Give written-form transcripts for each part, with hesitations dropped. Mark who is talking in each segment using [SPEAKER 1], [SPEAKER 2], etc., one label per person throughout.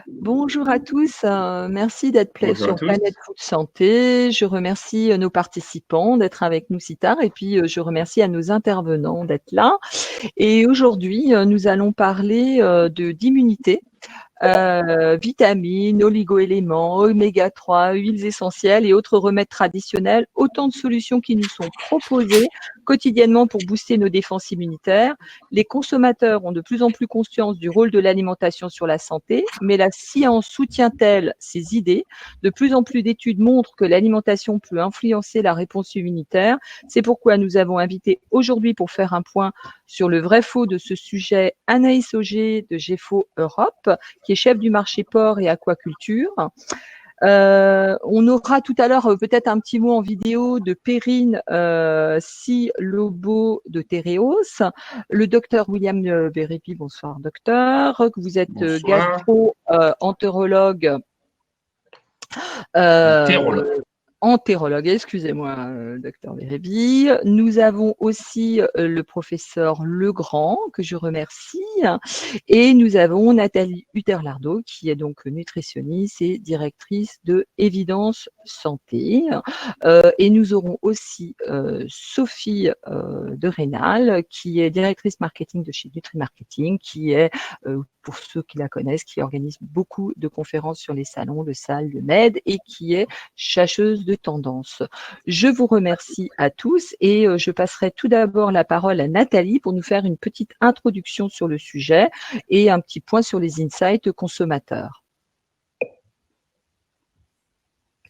[SPEAKER 1] Bonjour à tous, merci d'être
[SPEAKER 2] Bonjour à
[SPEAKER 1] sur
[SPEAKER 2] tous.
[SPEAKER 1] Planète Food Santé. Je remercie, nos participants d'être avec nous si tard et puis, je remercie à nos intervenants d'être là et aujourd'hui, nous allons parler, d'immunité. Vitamines, oligo-éléments, oméga 3, huiles essentielles et autres remèdes traditionnels, autant de solutions qui nous sont proposées quotidiennement pour booster nos défenses immunitaires. Les consommateurs ont de plus en plus conscience du rôle de l'alimentation sur la santé, mais la science soutient-elle ces idées? De plus en plus d'études montrent que l'alimentation peut influencer la réponse immunitaire. C'est pourquoi nous avons invité aujourd'hui pour faire un point sur le vrai faux de ce sujet Anaïs Auger de GEFO Europe, qui est chef du marché porc et aquaculture. On aura tout à l'heure peut-être un petit mot en vidéo de Perrine Lobo de Tereos, le docteur William Bérépi, bonsoir docteur, que vous êtes
[SPEAKER 2] Bonsoir.
[SPEAKER 1] gastro-entérologue
[SPEAKER 2] Terrologue.
[SPEAKER 1] entérologue, excusez-moi, docteur Bérébi. Nous avons aussi le professeur Legrand, que je remercie, et nous avons Nathalie Hutter-Lardot, qui est donc nutritionniste et directrice de Évidence Santé. Et nous aurons aussi Sophie de Rénal, qui est directrice marketing de chez Nutri-Marketing, qui est, pour ceux qui la connaissent, qui organise beaucoup de conférences sur les salons de salle de med et qui est chercheuse de tendance. Je vous remercie à tous et je passerai tout d'abord la parole à Nathalie pour nous faire une petite introduction sur le sujet et un petit point sur les insights consommateurs.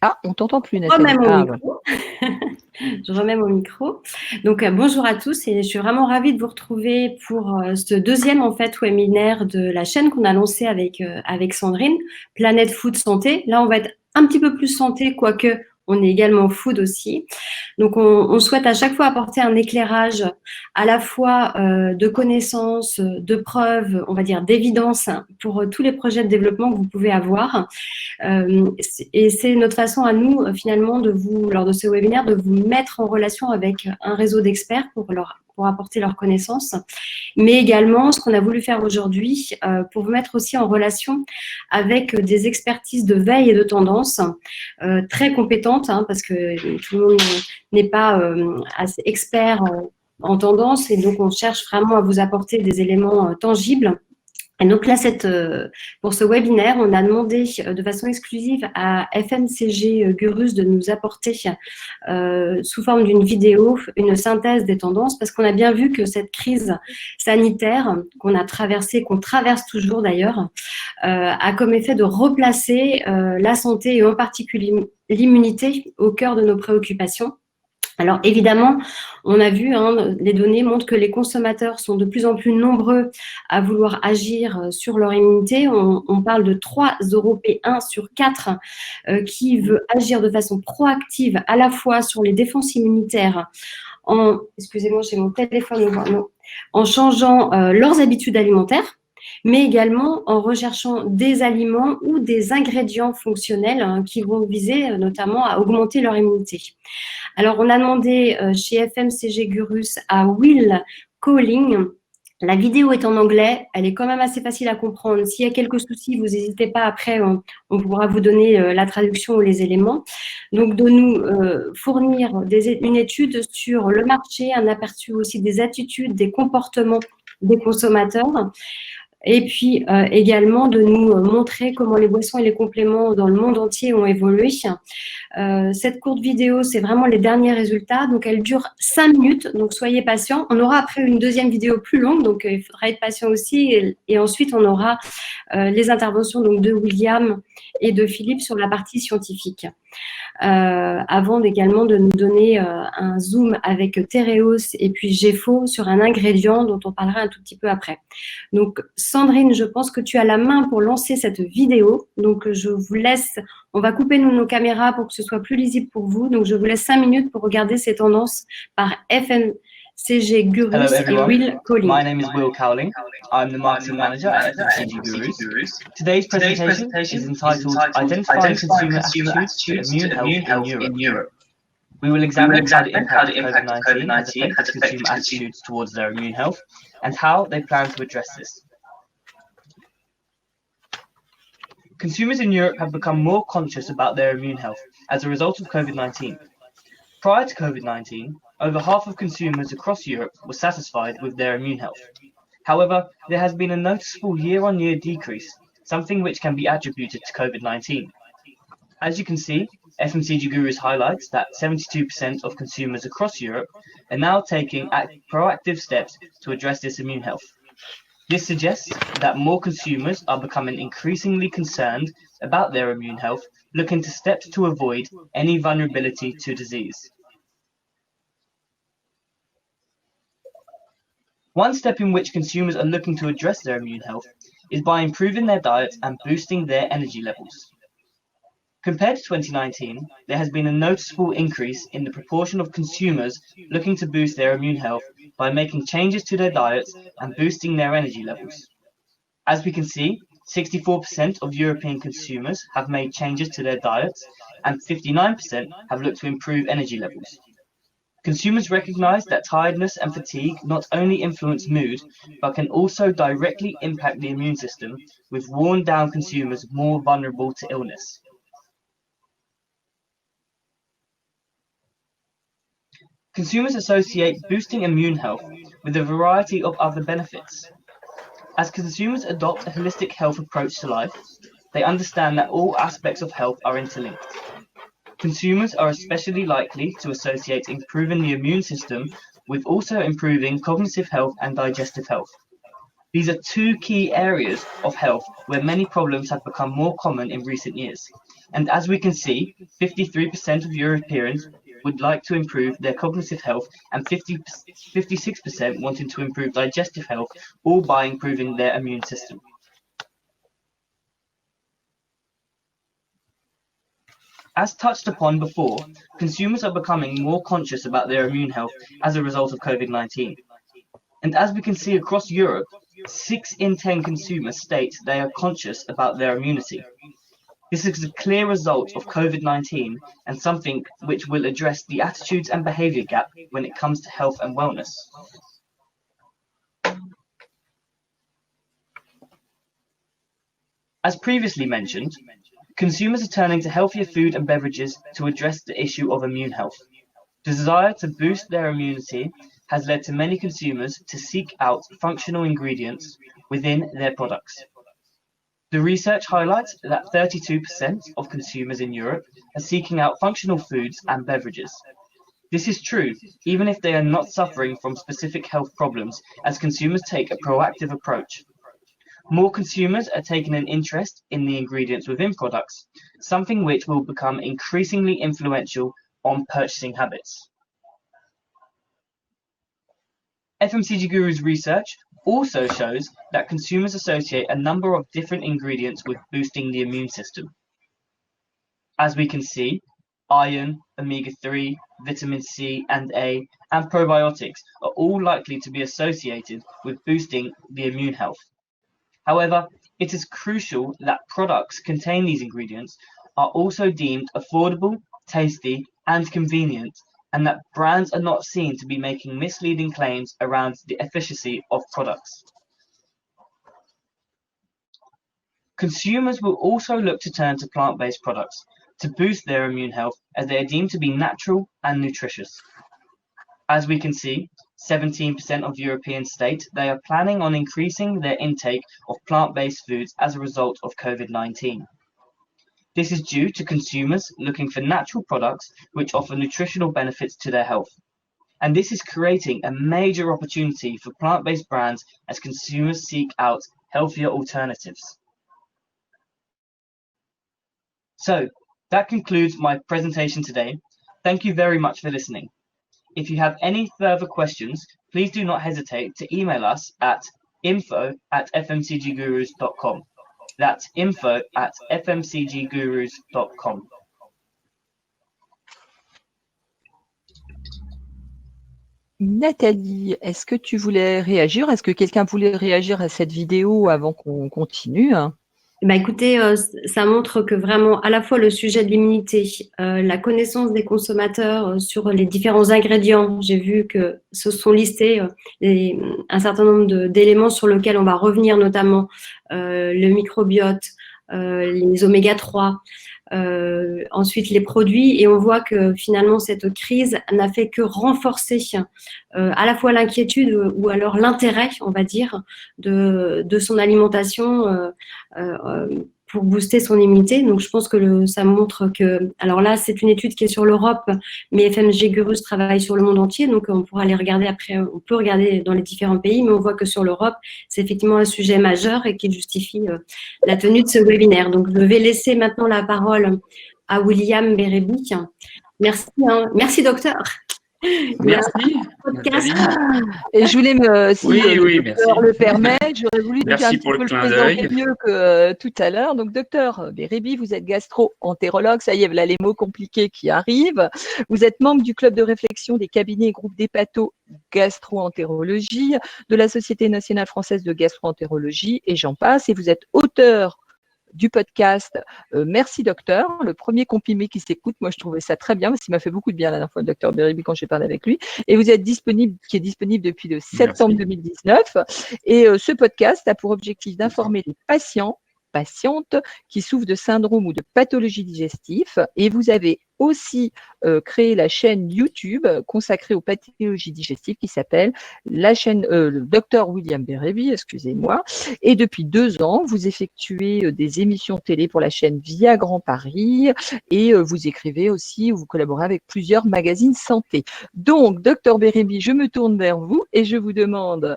[SPEAKER 1] Ah, on t'entend plus, Nathalie.
[SPEAKER 3] Je remets mon micro. Donc, bonjour à tous et je suis vraiment ravie de vous retrouver pour ce deuxième en fait webinaire de la chaîne qu'on a lancé avec Sandrine, Planète Food Santé. Là, on va être un petit peu plus santé, quoique on est également food aussi. Donc, on souhaite à chaque fois apporter un éclairage à la fois de connaissances, de preuves, on va dire d'évidence pour tous les projets de développement que vous pouvez avoir. Et c'est notre façon à nous, finalement, lors de ce webinaire, de vous mettre en relation avec un réseau d'experts pour apporter leurs connaissances, mais également ce qu'on a voulu faire aujourd'hui pour vous mettre aussi en relation avec des expertises de veille et de tendance très compétentes, parce que tout le monde n'est pas assez expert en tendance, et donc on cherche vraiment à vous apporter des éléments tangibles. Et donc là, pour ce webinaire, on a demandé de façon exclusive à FMCG Gurus de nous apporter sous forme d'une vidéo une synthèse des tendances, parce qu'on a bien vu que cette crise sanitaire qu'on a traversée, qu'on traverse toujours d'ailleurs, a comme effet de replacer la santé et en particulier l'immunité au cœur de nos préoccupations. Alors évidemment, on a vu, les données montrent que les consommateurs sont de plus en plus nombreux à vouloir agir sur leur immunité. On parle de 3 Européens sur 4 qui veulent agir de façon proactive à la fois sur les défenses immunitaires excusez-moi, j'ai mon téléphone, en changeant leurs habitudes alimentaires, mais également en recherchant des aliments ou des ingrédients fonctionnels qui vont viser notamment à augmenter leur immunité. Alors, on a demandé chez FMCG Gurus à Will Calling. La vidéo est en anglais, elle est quand même assez facile à comprendre. S'il y a quelques soucis, vous n'hésitez pas, après, on pourra vous donner la traduction ou les éléments. Donc, de nous fournir une étude sur le marché, un aperçu aussi des attitudes, des comportements des consommateurs. Et puis également de nous montrer comment les boissons et les compléments dans le monde entier ont évolué. Cette courte vidéo, c'est vraiment les derniers résultats. Donc, elle dure 5 minutes. Donc, soyez patients. On aura après une deuxième vidéo plus longue. Donc, il faudra être patient aussi. Et ensuite, on aura les interventions donc, de William et de Philippe sur la partie scientifique. Avant également de nous donner un zoom avec Tereos et puis GEFO sur un ingrédient dont on parlera un tout petit peu après. Donc, Sandrine, je pense que tu as la main pour lancer cette vidéo. Donc, je vous laisse, on va couper nos caméras pour que ce soit plus lisible pour vous. Donc, je vous laisse 5 minutes pour regarder ces tendances par FMCG Gurus et Will Calling.
[SPEAKER 4] My name is Will Cowling. I'm the marketing manager at FMCG Gurus. Today's presentation is entitled Identifying Consumer Attitudes to Immune Health in Europe. We will examine how the impact of COVID-19 has affected consumer attitudes towards their immune health and how they plan to address this. Consumers in Europe have become more conscious about their immune health as a result of COVID-19. Prior to COVID-19, over half of consumers across Europe were satisfied with their immune health. However, there has been a noticeable year-on-year decrease, something which can be attributed to COVID-19. As you can see, FMCG Gurus highlights that 72% of consumers across Europe are now taking proactive steps to address this immune health. This suggests that more consumers are becoming increasingly concerned about their immune health, looking to steps to avoid any vulnerability to disease. One step in which consumers are looking to address their immune health is by improving their diets and boosting their energy levels. Compared to 2019, there has been a noticeable increase in the proportion of consumers looking to boost their immune health by making changes to their diets and boosting their energy levels. As we can see, 64% of European consumers have made changes to their diets and 59% have looked to improve energy levels. Consumers recognize that tiredness and fatigue not only influence mood, but can also directly impact the immune system, with worn-down consumers more vulnerable to illness. Consumers associate boosting immune health with a variety of other benefits. As consumers adopt a holistic health approach to life, they understand that all aspects of health are interlinked. Consumers are especially likely to associate improving the immune system with also improving cognitive health and digestive health. These are two key areas of health where many problems have become more common in recent years. And as we can see, 53% of Europeans would like to improve their cognitive health and 56% wanting to improve digestive health, all by improving their immune system. As touched upon before, consumers are becoming more conscious about their immune health as a result of COVID-19. And as we can see across Europe, 6 in 10 consumers state they are conscious about their immunity. This is a clear result of COVID-19 and something which will address the attitudes and behavior gap when it comes to health and wellness. As previously mentioned, consumers are turning to healthier food and beverages to address the issue of immune health. The desire to boost their immunity has led to many consumers to seek out functional ingredients within their products. The research highlights that 32% of consumers in Europe are seeking out functional foods and beverages. This is true, even if they are not suffering from specific health problems, as consumers take a proactive approach. More consumers are taking an interest in the ingredients within products, something which will become increasingly influential on purchasing habits. FMCG Guru's research also shows that consumers associate a number of different ingredients with boosting the immune system. As we can see, iron, omega-3, vitamin C and A, and probiotics are all likely to be associated with boosting the immune health. However, it is crucial that products containing these ingredients are also deemed affordable, tasty, and convenient, and that brands are not seen to be making misleading claims around the efficacy of products. Consumers will also look to turn to plant-based products to boost their immune health, as they are deemed to be natural and nutritious. As we can see, 17% of Europeans state they are planning on increasing their intake of plant-based foods as a result of COVID-19. This is due to consumers looking for natural products which offer nutritional benefits to their health. And this is creating a major opportunity for plant-based brands as consumers seek out healthier alternatives. So, that concludes my presentation today. Thank you very much for listening. If you have any further questions, please do not hesitate to email us at info@fmcggurus.com. That's info@fmcggurus.com.
[SPEAKER 1] Nathalie, est-ce que tu voulais réagir? Est-ce que quelqu'un voulait réagir à cette vidéo avant qu'on continue?
[SPEAKER 3] Écoutez, ça montre que vraiment, à la fois le sujet de l'immunité, la connaissance des consommateurs sur les différents ingrédients, j'ai vu que se sont listés un certain nombre d'éléments sur lesquels on va revenir, notamment le microbiote, les oméga 3, ensuite les produits, et on voit que finalement cette crise n'a fait que renforcer à la fois l'inquiétude ou alors l'intérêt, on va dire, de son alimentation pour booster son immunité. Donc je pense que ça montre que, alors là c'est une étude qui est sur l'Europe, mais FMG Gurus travaille sur le monde entier, donc on pourra les regarder après, on peut regarder dans les différents pays, mais on voit que sur l'Europe, c'est effectivement un sujet majeur et qui justifie la tenue de ce webinaire. Donc je vais laisser maintenant la parole à William Bérébi. Merci, merci docteur.
[SPEAKER 2] Merci,
[SPEAKER 3] podcast.
[SPEAKER 1] Et je voulais si
[SPEAKER 2] Oui,
[SPEAKER 1] le
[SPEAKER 2] merci.
[SPEAKER 1] docteur le permet, j'aurais voulu déjà un
[SPEAKER 2] Merci
[SPEAKER 1] petit
[SPEAKER 2] pour
[SPEAKER 1] peu
[SPEAKER 2] le
[SPEAKER 1] le
[SPEAKER 2] clin
[SPEAKER 1] présenter
[SPEAKER 2] d'œil.
[SPEAKER 1] mieux que tout à l'heure. Donc, docteur Bérébi, vous êtes gastro-entérologue. Ça y est, voilà les mots compliqués qui arrivent. Vous êtes membre du club de réflexion des cabinets et groupes d'hépato-gastro-entérologie, de la Société nationale française de gastro-entérologie, et j'en passe. Et vous êtes auteur du podcast Merci Docteur, le premier comprimé qui s'écoute. Moi, je trouvais ça très bien parce qu'il m'a fait beaucoup de bien la dernière fois, le docteur Bérébi, quand j'ai parlé avec lui. Et vous êtes disponible, qui est disponible depuis le septembre 2019. Et ce podcast a pour objectif d'informer les patientes qui souffrent de syndrome ou de pathologie digestive. Et vous avez aussi créé la chaîne YouTube consacrée aux pathologies digestives qui s'appelle la chaîne le docteur William Bérébi, excusez-moi. Et depuis 2 ans, vous effectuez des émissions télé pour la chaîne Via Grand Paris et vous écrivez aussi, vous collaborez avec plusieurs magazines santé. Donc, docteur Bérébi, je me tourne vers vous et je vous demande,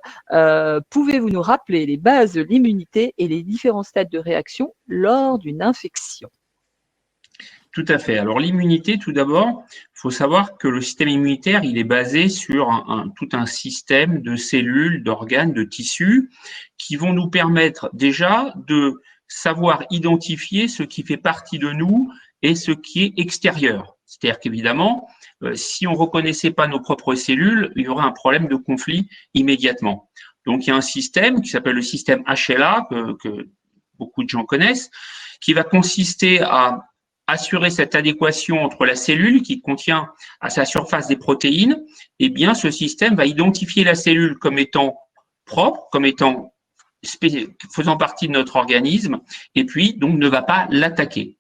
[SPEAKER 1] pouvez-vous nous rappeler les bases de l'immunité et les différents stades de réaction lors d'une infection?
[SPEAKER 2] Tout à fait. Alors l'immunité, tout d'abord, il faut savoir que le système immunitaire, il est basé sur tout un système de cellules, d'organes, de tissus qui vont nous permettre déjà de savoir identifier ce qui fait partie de nous et ce qui est extérieur. C'est-à-dire qu'évidemment, si on ne reconnaissait pas nos propres cellules, il y aurait un problème de conflit immédiatement. Donc il y a un système qui s'appelle le système HLA, que beaucoup de gens connaissent, qui va consister à assurer cette adéquation entre la cellule qui contient à sa surface des protéines, eh bien, ce système va identifier la cellule comme étant propre, comme étant faisant partie de notre organisme, et puis donc ne va pas l'attaquer.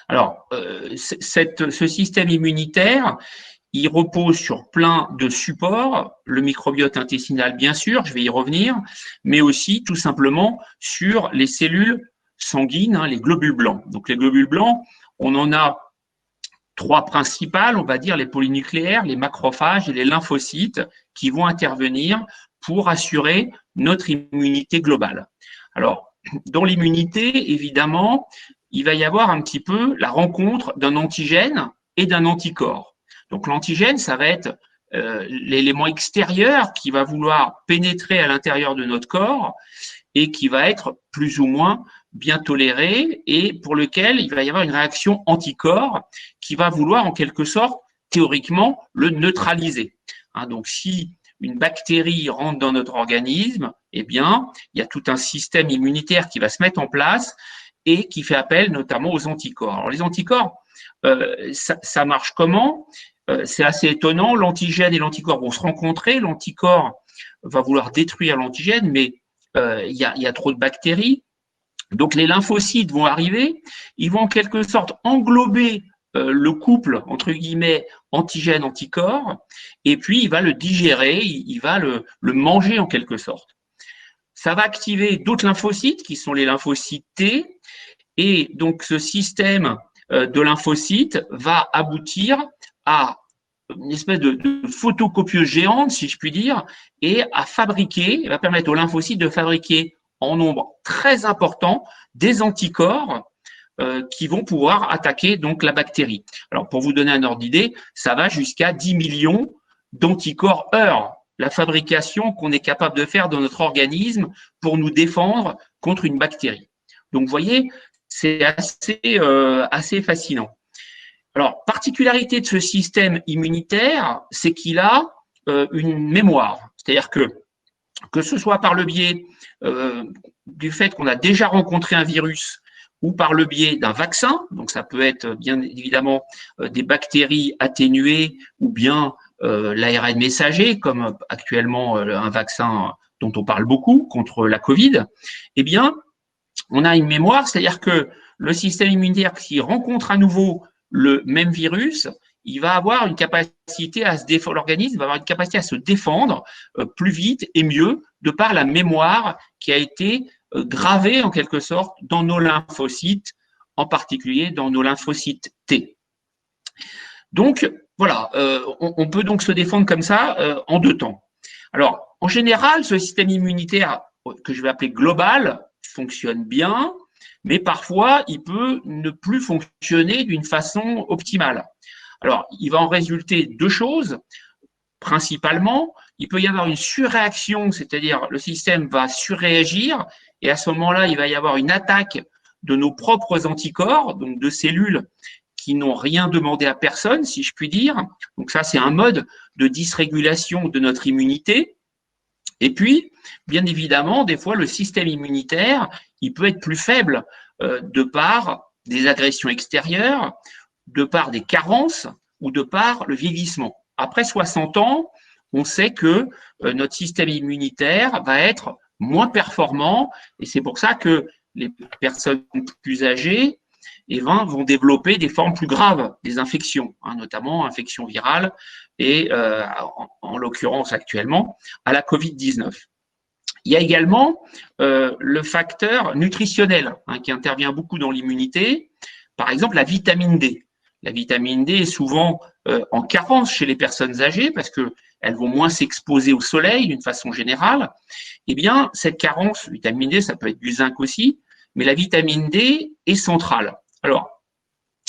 [SPEAKER 2] Alors, ce système immunitaire, il repose sur plein de supports, le microbiote intestinal bien sûr, je vais y revenir, mais aussi tout simplement sur les cellules sanguines, les globules blancs. Donc les globules blancs, on en a 3 principales, on va dire les polynucléaires, les macrophages et les lymphocytes qui vont intervenir pour assurer notre immunité globale. Alors, dans l'immunité, évidemment, il va y avoir un petit peu la rencontre d'un antigène et d'un anticorps. Donc l'antigène, ça va être l'élément extérieur qui va vouloir pénétrer à l'intérieur de notre corps et qui va être plus ou moins bien toléré et pour lequel il va y avoir une réaction anticorps qui va vouloir en quelque sorte, théoriquement, le neutraliser. Donc si une bactérie rentre dans notre organisme, eh bien, il y a tout un système immunitaire qui va se mettre en place et qui fait appel notamment aux anticorps. Alors les anticorps, ça marche comment? C'est assez étonnant, l'antigène et l'anticorps vont se rencontrer, l'anticorps va vouloir détruire l'antigène, mais il y a trop de bactéries. Donc les lymphocytes vont arriver, ils vont en quelque sorte englober le couple, entre guillemets, antigène-anticorps, et puis il va le digérer, il va le manger en quelque sorte. Ça va activer d'autres lymphocytes qui sont les lymphocytes T, et donc ce système de lymphocytes va aboutir à une espèce de photocopieuse géante, si je puis dire, et à fabriquer, va permettre aux lymphocytes de fabriquer en nombre très important des anticorps qui vont pouvoir attaquer donc la bactérie. Alors pour vous donner un ordre d'idée, ça va jusqu'à 10 millions d'anticorps heure, la fabrication qu'on est capable de faire dans notre organisme pour nous défendre contre une bactérie. Donc vous voyez, c'est assez fascinant. Alors, particularité de ce système immunitaire, c'est qu'il a une mémoire. C'est-à-dire que ce soit par le biais du fait qu'on a déjà rencontré un virus ou par le biais d'un vaccin, donc ça peut être bien évidemment des bactéries atténuées ou bien l'ARN messager, comme actuellement un vaccin dont on parle beaucoup contre la Covid, eh bien, on a une mémoire, c'est-à-dire que le système immunitaire qui rencontre à nouveau le même virus, il va avoir une capacité à se défendre, l'organisme va avoir une capacité à se défendre plus vite et mieux de par la mémoire qui a été gravée en quelque sorte dans nos lymphocytes, en particulier dans nos lymphocytes T. Donc, voilà, on peut donc se défendre comme ça en 2 temps. Alors, en général, ce système immunitaire que je vais appeler global fonctionne bien, mais parfois, il peut ne plus fonctionner d'une façon optimale. Alors, il va en résulter 2 choses. Principalement, il peut y avoir une surréaction, c'est-à-dire le système va surréagir et à ce moment-là, il va y avoir une attaque de nos propres anticorps, donc de cellules qui n'ont rien demandé à personne, si je puis dire. Donc ça, c'est un mode de dysrégulation de notre immunité. Et puis, bien évidemment, des fois, le système immunitaire, il peut être plus faible de par des agressions extérieures, de par des carences ou de par le vieillissement. Après 60 ans, on sait que notre système immunitaire va être moins performant et c'est pour ça que les personnes plus âgées vont développer des formes plus graves des infections, notamment infections virales et en l'occurrence actuellement à la Covid-19. Il y a également le facteur nutritionnel qui intervient beaucoup dans l'immunité, par exemple la vitamine D. La vitamine D est souvent en carence chez les personnes âgées parce qu'elles vont moins s'exposer au soleil d'une façon générale. Eh bien, cette carence, vitamine D, ça peut être du zinc aussi, mais la vitamine D est centrale. Alors,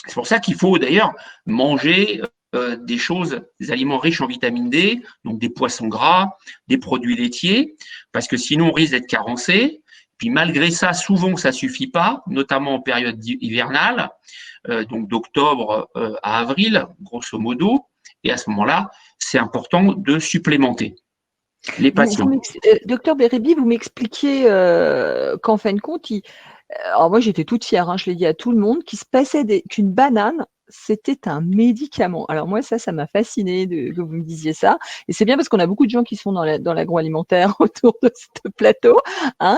[SPEAKER 2] c'est pour ça qu'il faut d'ailleurs manger des aliments riches en vitamine D, donc des poissons gras, des produits laitiers, parce que sinon on risque d'être carencé. Puis malgré ça, souvent ça suffit pas, notamment en période hivernale, donc d'octobre à avril, grosso modo, et à ce moment-là, c'est important de supplémenter les patients.
[SPEAKER 1] Docteur Bérébi, vous m'expliquiez qu'en fin de compte, alors moi j'étais toute fière, je l'ai dit à tout le monde, qu'il se passait qu'une banane, c'était un médicament. Alors moi ça m'a fasciné que vous me disiez ça. Et c'est bien parce qu'on a beaucoup de gens qui sont dans l'agroalimentaire autour de ce plateau,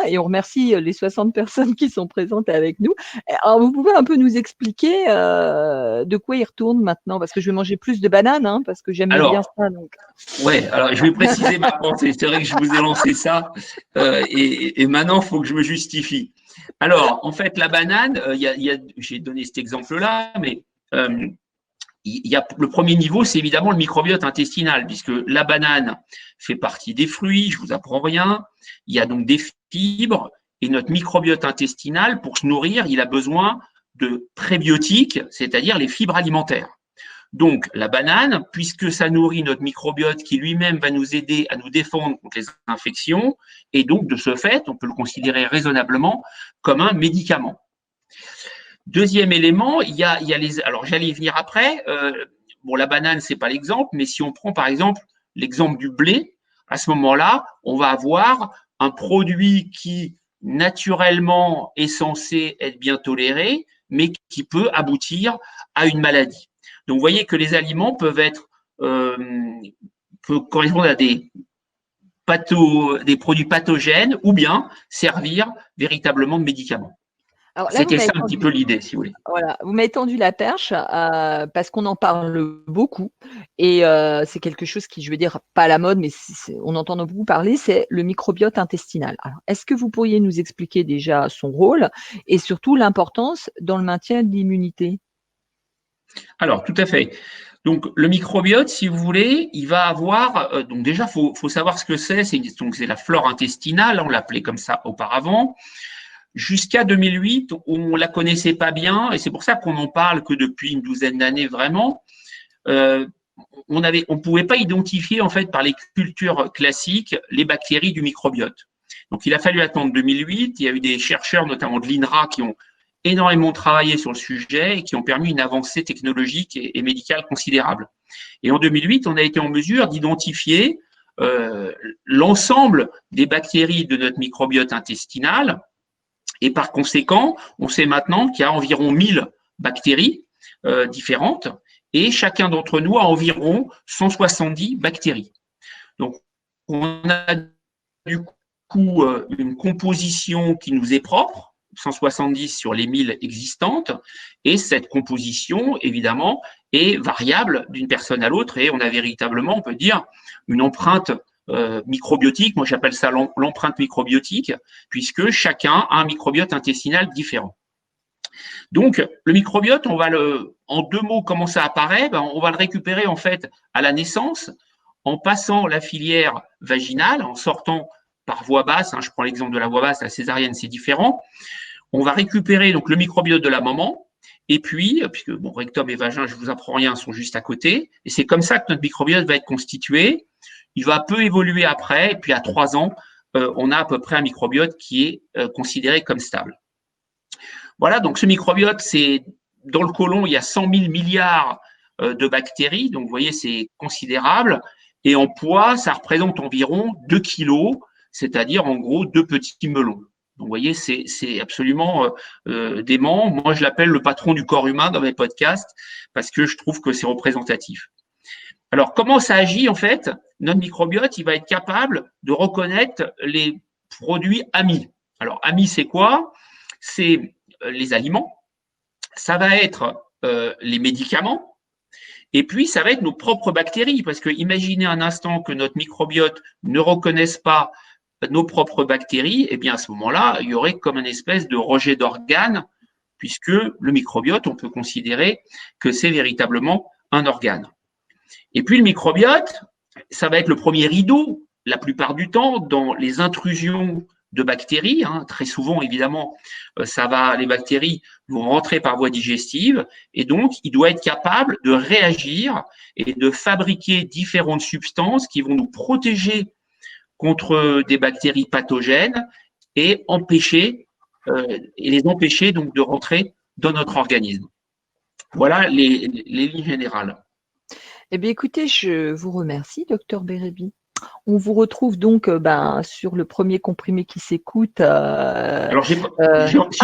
[SPEAKER 1] et on remercie les 60 personnes qui sont présentes avec nous. Alors vous pouvez un peu nous expliquer de quoi il retourne maintenant, parce que je vais manger plus de bananes, parce que j'aime bien ça. Donc.
[SPEAKER 2] Ouais, alors je vais préciser ma pensée. C'est vrai que je vous ai lancé ça, et maintenant il faut que je me justifie. Alors, en fait, la banane, j'ai donné cet exemple-là, mais il y a le premier niveau, c'est évidemment le microbiote intestinal, puisque la banane fait partie des fruits, je vous apprends rien. Il y a donc des fibres, et notre microbiote intestinal, pour se nourrir, il a besoin de prébiotiques, c'est-à-dire les fibres alimentaires. Donc, la banane, puisque ça nourrit notre microbiote qui lui-même va nous aider à nous défendre contre les infections, et donc, de ce fait, on peut le considérer raisonnablement comme un médicament. Deuxième élément, il y a les… Alors, j'allais y venir après. La banane, c'est pas l'exemple, mais si on prend, par exemple, l'exemple du blé, à ce moment-là, on va avoir un produit qui, naturellement, est censé être bien toléré, mais qui peut aboutir à une maladie. Donc, vous voyez que les aliments peuvent correspondre à des produits pathogènes ou bien servir véritablement de médicaments. C'était ça un petit peu l'idée, si vous voulez.
[SPEAKER 1] Voilà, vous m'avez tendu la perche parce qu'on en parle beaucoup et c'est quelque chose qui, je veux dire, pas à la mode, mais on entend beaucoup parler, c'est le microbiote intestinal. Alors, est-ce que vous pourriez nous expliquer déjà son rôle et surtout l'importance dans le maintien de l'immunité?
[SPEAKER 2] Alors, tout à fait. Donc, le microbiote, si vous voulez, il va avoir… donc déjà, faut savoir ce que c'est. C'est la flore intestinale, on l'appelait comme ça auparavant. Jusqu'à 2008, on ne la connaissait pas bien, et c'est pour ça qu'on n'en parle que depuis une douzaine d'années vraiment. On ne pouvait pas identifier, en fait, par les cultures classiques, les bactéries du microbiote. Donc, il a fallu attendre 2008. Il y a eu des chercheurs, notamment de l'INRA, qui ont énormément travaillé sur le sujet et qui ont permis une avancée technologique et médicale considérable. Et en 2008, on a été en mesure d'identifier l'ensemble des bactéries de notre microbiote intestinal. Et par conséquent, on sait maintenant qu'il y a environ 1000 bactéries différentes et chacun d'entre nous a environ 170 bactéries. Donc, on a du coup une composition qui nous est propre, 170 sur les 1000 existantes. Et cette composition, évidemment, est variable d'une personne à l'autre. Et on a véritablement, on peut dire, une empreinte microbiotique. Moi, j'appelle ça l'empreinte microbiotique, puisque chacun a un microbiote intestinal différent. Donc, le microbiote, on va en 2 mots, comment ça apparaît? On va le récupérer en fait à la naissance, en passant la filière vaginale, en sortant par voie basse. Je prends l'exemple de la voie basse, la césarienne, c'est différent. On va récupérer donc le microbiote de la maman, et puis, puisque bon, rectum et vagin, je vous apprends rien, sont juste à côté, et c'est comme ça que notre microbiote va être constitué. Il va peu évoluer après, et puis à 3 ans, on a à peu près un microbiote qui est considéré comme stable. Voilà, donc ce microbiote, c'est dans le côlon, il y a 100 000 milliards de bactéries, donc vous voyez, c'est considérable. Et en poids, ça représente environ 2 kilos, c'est-à-dire en gros 2 petits melons. Donc vous voyez, c'est absolument dément. Moi, je l'appelle le patron du corps humain dans mes podcasts parce que je trouve que c'est représentatif. Alors, comment ça agit en fait? Notre microbiote, il va être capable de reconnaître les produits amis. Alors, amis, c'est quoi? C'est les aliments, ça va être les médicaments, et puis ça va être nos propres bactéries, parce que imaginez un instant que notre microbiote ne reconnaisse pas nos propres bactéries, et bien à ce moment-là, il y aurait comme une espèce de rejet d'organes, puisque le microbiote, on peut considérer que c'est véritablement un organe. Et puis le microbiote, ça va être le premier rideau, la plupart du temps, dans les intrusions de bactéries. Très souvent, évidemment, les bactéries vont rentrer par voie digestive, et donc il doit être capable de réagir et de fabriquer différentes substances qui vont nous protéger contre des bactéries pathogènes et les empêcher donc de rentrer dans notre organisme. Voilà les lignes générales.
[SPEAKER 1] Eh bien, écoutez, je vous remercie, Dr Bérébi. On vous retrouve donc sur le premier comprimé qui s'écoute.
[SPEAKER 2] Alors, si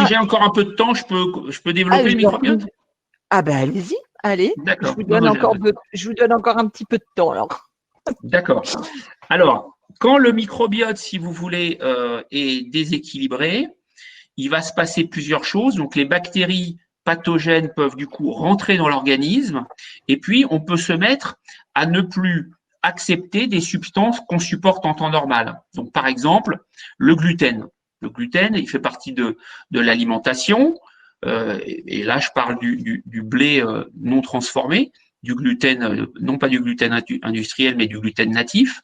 [SPEAKER 2] j'ai encore un peu de temps, je peux développer le microbiote?
[SPEAKER 1] Ah ben allez-y, allez.
[SPEAKER 2] D'accord.
[SPEAKER 1] Je vous donne encore un petit peu de temps alors.
[SPEAKER 2] D'accord. Alors, quand le microbiote, si vous voulez, est déséquilibré, il va se passer plusieurs choses. Donc, les bactéries pathogènes peuvent du coup rentrer dans l'organisme, et puis on peut se mettre à ne plus accepter des substances qu'on supporte en temps normal. Donc, par exemple, le gluten. Le gluten, il fait partie de l'alimentation. Et là, je parle du blé non transformé, du gluten, non pas du gluten industriel, mais du gluten natif.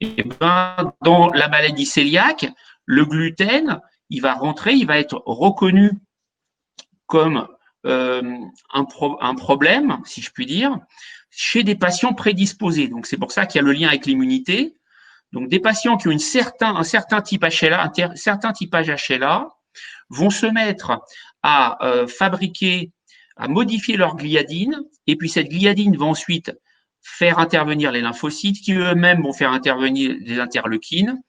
[SPEAKER 2] Et dans la maladie cœliaque, le gluten, il va rentrer, il va être reconnu comme un problème, si je puis dire, chez des patients prédisposés. Donc, c'est pour ça qu'il y a le lien avec l'immunité. Donc, des patients qui ont un certain type HLA, un certain typage HLA, vont se mettre à à modifier leur gliadine, et puis cette gliadine va ensuite faire intervenir les lymphocytes, qui eux-mêmes vont faire intervenir des interleukines,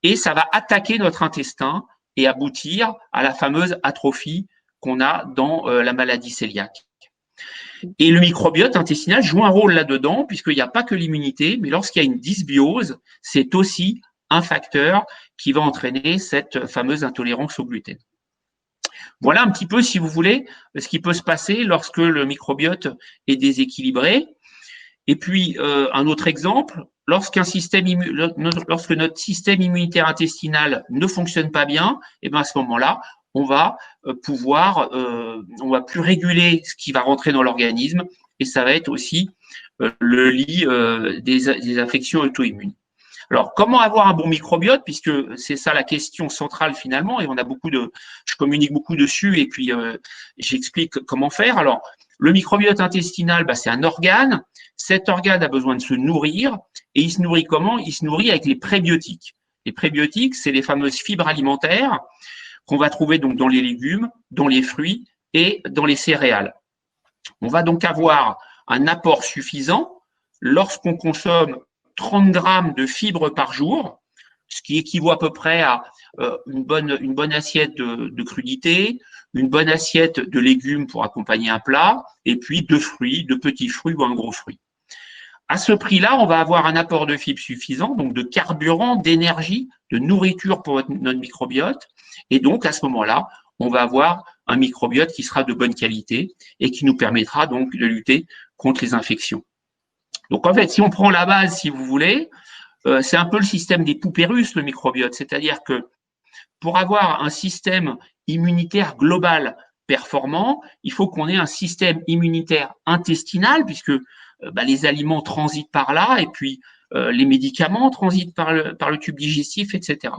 [SPEAKER 2] et ça va attaquer notre intestin et aboutir à la fameuse atrophie qu'on a dans la maladie cœliaque. Et le microbiote intestinal joue un rôle là-dedans, puisqu'il n'y a pas que l'immunité, mais lorsqu'il y a une dysbiose, c'est aussi un facteur qui va entraîner cette fameuse intolérance au gluten. Voilà un petit peu, si vous voulez, ce qui peut se passer lorsque le microbiote est déséquilibré. Et puis, un autre exemple, lorsque notre système immunitaire intestinal ne fonctionne pas bien, et bien à ce moment-là, on va on va plus réguler ce qui va rentrer dans l'organisme, et ça va être aussi le lit des affections auto-immunes. Alors, comment avoir un bon microbiote, puisque c'est ça la question centrale finalement, et je communique beaucoup dessus, et puis j'explique comment faire. Alors, le microbiote intestinal, c'est un organe. Cet organe a besoin de se nourrir, et il se nourrit comment? Il se nourrit avec les prébiotiques. Les prébiotiques, c'est les fameuses fibres alimentaires qu'on va trouver donc dans les légumes, dans les fruits et dans les céréales. On va donc avoir un apport suffisant lorsqu'on consomme 30 grammes de fibres par jour, ce qui équivaut à peu près à une bonne assiette de crudités, une bonne assiette de légumes pour accompagner un plat, et puis 2 fruits, 2 petits fruits ou un gros fruit. À ce prix-là, on va avoir un apport de fibres suffisant, donc de carburant, d'énergie, de nourriture pour notre microbiote. Et donc, à ce moment-là, on va avoir un microbiote qui sera de bonne qualité et qui nous permettra donc de lutter contre les infections. Donc en fait, si on prend la base, si vous voulez, c'est un peu le système des poupées russes, le microbiote, c'est-à-dire que pour avoir un système immunitaire global performant, il faut qu'on ait un système immunitaire intestinal, puisque les aliments transitent par là, et puis les médicaments transitent par le tube digestif, etc.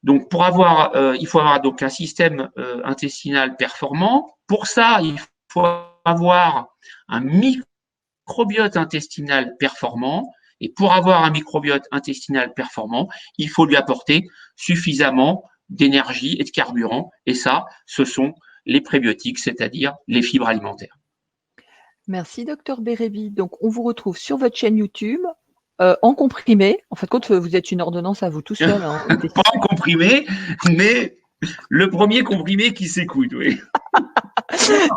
[SPEAKER 2] Donc, il faut avoir donc un système intestinal performant. Pour ça, il faut avoir un microbiote intestinal performant. Et pour avoir un microbiote intestinal performant, il faut lui apporter suffisamment d'énergie et de carburant. Et ça, ce sont les prébiotiques, c'est-à-dire les fibres alimentaires.
[SPEAKER 1] Merci, Dr Bérébi. Donc, on vous retrouve sur votre chaîne YouTube en comprimé. En fait, compte, vous êtes une ordonnance à vous tout seul. Hein,
[SPEAKER 2] pas en comprimé, mais le premier comprimé qui s'écoute, oui.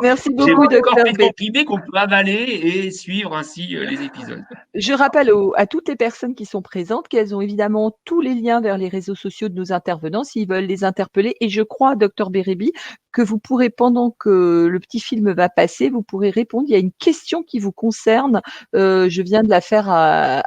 [SPEAKER 1] Merci beaucoup, Dr
[SPEAKER 2] Bérébi. Des comprimés qu'on peut avaler et suivre ainsi les épisodes.
[SPEAKER 1] Je rappelle à toutes les personnes qui sont présentes qu'elles ont évidemment tous les liens vers les réseaux sociaux de nos intervenants s'ils veulent les interpeller. Et je crois, Dr Bérébi, que vous pourrez, pendant que le petit film va passer, vous pourrez répondre. Il y a une question qui vous concerne. Je viens de la faire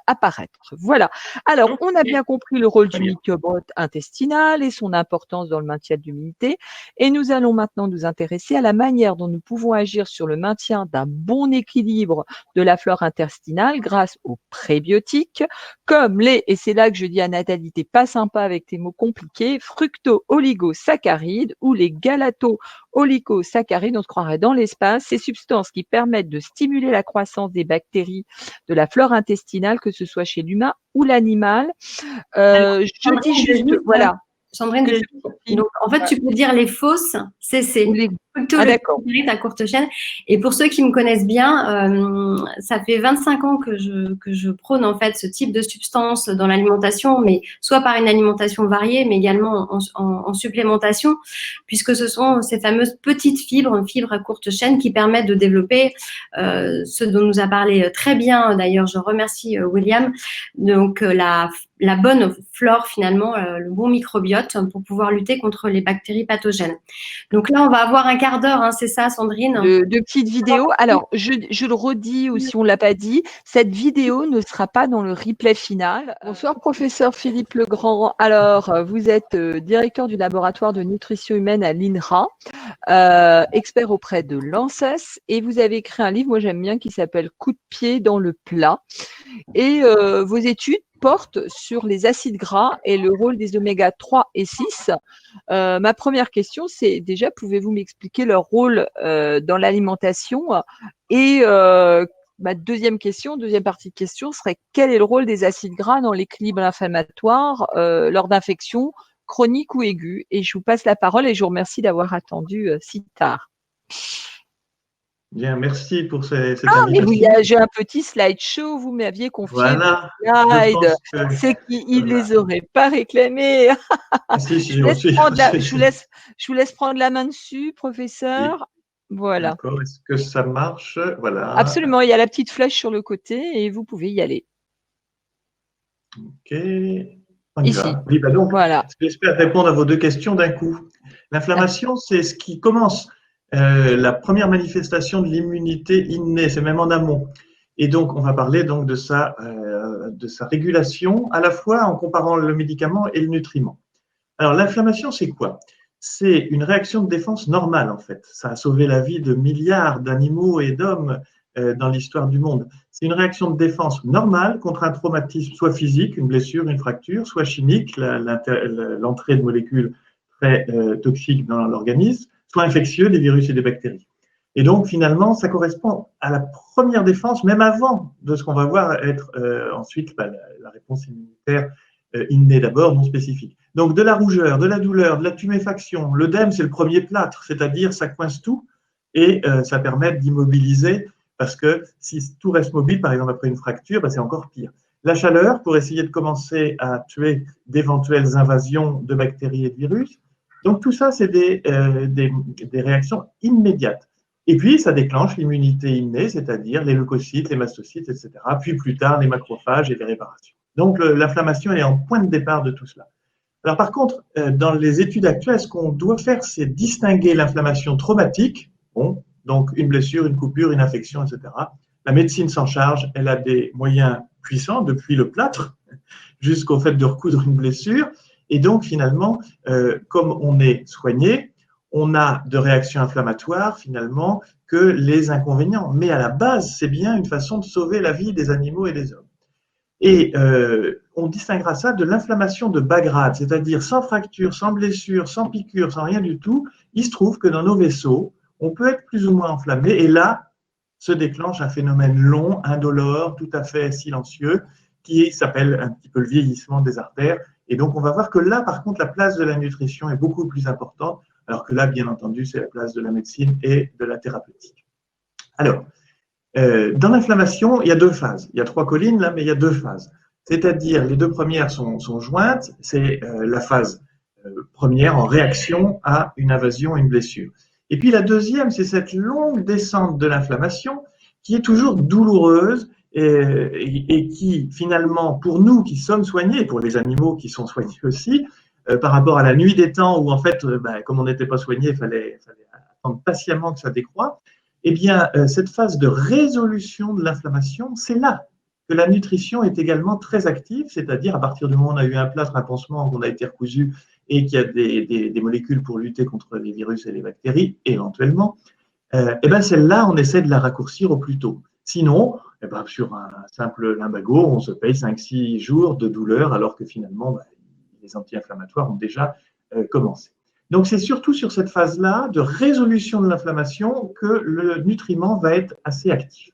[SPEAKER 1] apparaître. Voilà. Alors, on a bien compris le rôle du microbiote intestinal et son importance dans le maintien de l'immunité. Et nous allons maintenant nous intéresser à la manière dont nous pouvons agir sur le maintien d'un bon équilibre de la flore intestinale grâce aux prébiotiques, comme et c'est là que je dis à Nathalie, t'es pas sympa avec tes mots compliqués, fructo-oligosaccharides ou les galato-oligosaccharides, on se croirait dans l'espace, ces substances qui permettent de stimuler la croissance des bactéries de la flore intestinale, que ce soit chez l'humain ou l'animal. Je dis juste, voilà.
[SPEAKER 3] Sandrine, donc, en fait, tu peux dire les fausses CC.
[SPEAKER 1] D'accord.
[SPEAKER 3] À courte chaîne. Et pour ceux qui me connaissent bien, ça fait 25 ans que je prône en fait ce type de substance dans l'alimentation, mais soit par une alimentation variée, mais également en supplémentation, puisque ce sont ces fameuses petites fibres à courte chaîne qui permettent de développer ce dont nous a parlé très bien. D'ailleurs, je remercie William. Donc la bonne flore finalement, le bon microbiote pour pouvoir lutter contre les bactéries pathogènes. Donc là, on va avoir un quart d'heure, hein, c'est ça, Sandrine?
[SPEAKER 1] De petites vidéos. Alors, je le redis, ou si on ne l'a pas dit, cette vidéo ne sera pas dans le replay final. Bonsoir, professeur Philippe Legrand. Alors, vous êtes directeur du laboratoire de nutrition humaine à l'INRA, expert auprès de l'ANSES, et vous avez écrit un livre, moi j'aime bien, qui s'appelle « Coup de pied dans le plat ». Et vos études portent sur les acides gras et le rôle des oméga 3 et 6. Ma première question, c'est déjà, pouvez-vous m'expliquer leur rôle dans l'alimentation? Et ma deuxième partie de question serait, quel est le rôle des acides gras dans l'équilibre inflammatoire lors d'infections chroniques ou aiguës? Et je vous passe la parole et je vous remercie d'avoir attendu si tard.
[SPEAKER 5] Bien, merci pour cette invitation.
[SPEAKER 1] Mais j'ai un petit slideshow, vous m'aviez confié.
[SPEAKER 5] Voilà.
[SPEAKER 1] C'est qu'ils ne les auraient pas réclamés. Je vous laisse prendre la main dessus, professeur. Oui. Voilà.
[SPEAKER 5] D'accord, est-ce que ça marche? Voilà.
[SPEAKER 1] Absolument, il y a la petite flèche sur le côté et vous pouvez y aller.
[SPEAKER 5] Ok, on y va. Oui, donc,
[SPEAKER 1] voilà.
[SPEAKER 5] J'espère répondre à vos deux questions d'un coup. L'inflammation, c'est ce qui commence. La première manifestation de l'immunité innée, c'est même en amont. Et donc, on va parler donc de sa régulation, à la fois en comparant le médicament et le nutriment. Alors, l'inflammation, c'est quoi? C'est une réaction de défense normale, en fait. Ça a sauvé la vie de milliards d'animaux et d'hommes dans l'histoire du monde. C'est une réaction de défense normale contre un traumatisme, soit physique, une blessure, une fracture, soit chimique, l'entrée de molécules très toxiques dans l'organisme, soit infectieux, des virus et des bactéries. Et donc, finalement, ça correspond à la première défense, même avant de ce qu'on va voir être ensuite la réponse immunitaire innée d'abord, non spécifique. Donc, de la rougeur, de la douleur, de la tuméfaction. L'œdème, c'est le premier plâtre, c'est-à-dire ça coince tout et ça permet d'immobiliser, parce que si tout reste mobile, par exemple après une fracture, c'est encore pire. La chaleur, pour essayer de commencer à tuer d'éventuelles invasions de bactéries et de virus. Donc, tout ça, c'est des réactions immédiates. Et puis, ça déclenche l'immunité innée, c'est-à-dire les leucocytes, les mastocytes, etc. Puis plus tard, les macrophages et les réparations. Donc, l'inflammation est en point de départ de tout cela. Alors par contre, dans les études actuelles, ce qu'on doit faire, c'est distinguer l'inflammation traumatique, bon, donc une blessure, une coupure, une infection, etc. La médecine s'en charge, elle a des moyens puissants, depuis le plâtre jusqu'au fait de recoudre une blessure. Et donc finalement, comme on est soigné, on a de réactions inflammatoires finalement que les inconvénients. Mais à la base, c'est bien une façon de sauver la vie des animaux et des hommes. Et on distinguera ça de l'inflammation de bas grade, c'est-à-dire sans fracture, sans blessure, sans piqûre, sans rien du tout. Il se trouve que dans nos vaisseaux, on peut être plus ou moins enflammé, et là se déclenche un phénomène long, indolore, tout à fait silencieux, qui s'appelle un petit peu le vieillissement des artères. Et donc on va voir que là, par contre, la place de la nutrition est beaucoup plus importante, alors que là, bien entendu, c'est la place de la médecine et de la thérapeutique. Alors, dans l'inflammation, il y a deux phases. Il y a 3 collines là, mais il y a 2 phases. C'est-à-dire, les 2 premières sont jointes. C'est la phase première en réaction à une invasion, une blessure. Et puis la deuxième, c'est cette longue descente de l'inflammation qui est toujours douloureuse et qui, finalement, pour nous qui sommes soignés, pour les animaux qui sont soignés aussi, par rapport à la nuit des temps où, en fait, comme on n'était pas soigné, il fallait attendre patiemment que ça décroît. Eh bien, cette phase de résolution de l'inflammation, c'est là que la nutrition est également très active, c'est-à-dire à partir du moment où on a eu un plâtre, un pansement, qu'on a été recousu et qu'il y a des molécules pour lutter contre les virus et les bactéries, éventuellement, eh bien celle-là, on essaie de la raccourcir au plus tôt. Sinon, eh bien, sur un simple lumbago, on se paye 5-6 jours de douleur, alors que finalement, les anti-inflammatoires ont déjà commencé. Donc, c'est surtout sur cette phase-là de résolution de l'inflammation que le nutriment va être assez actif.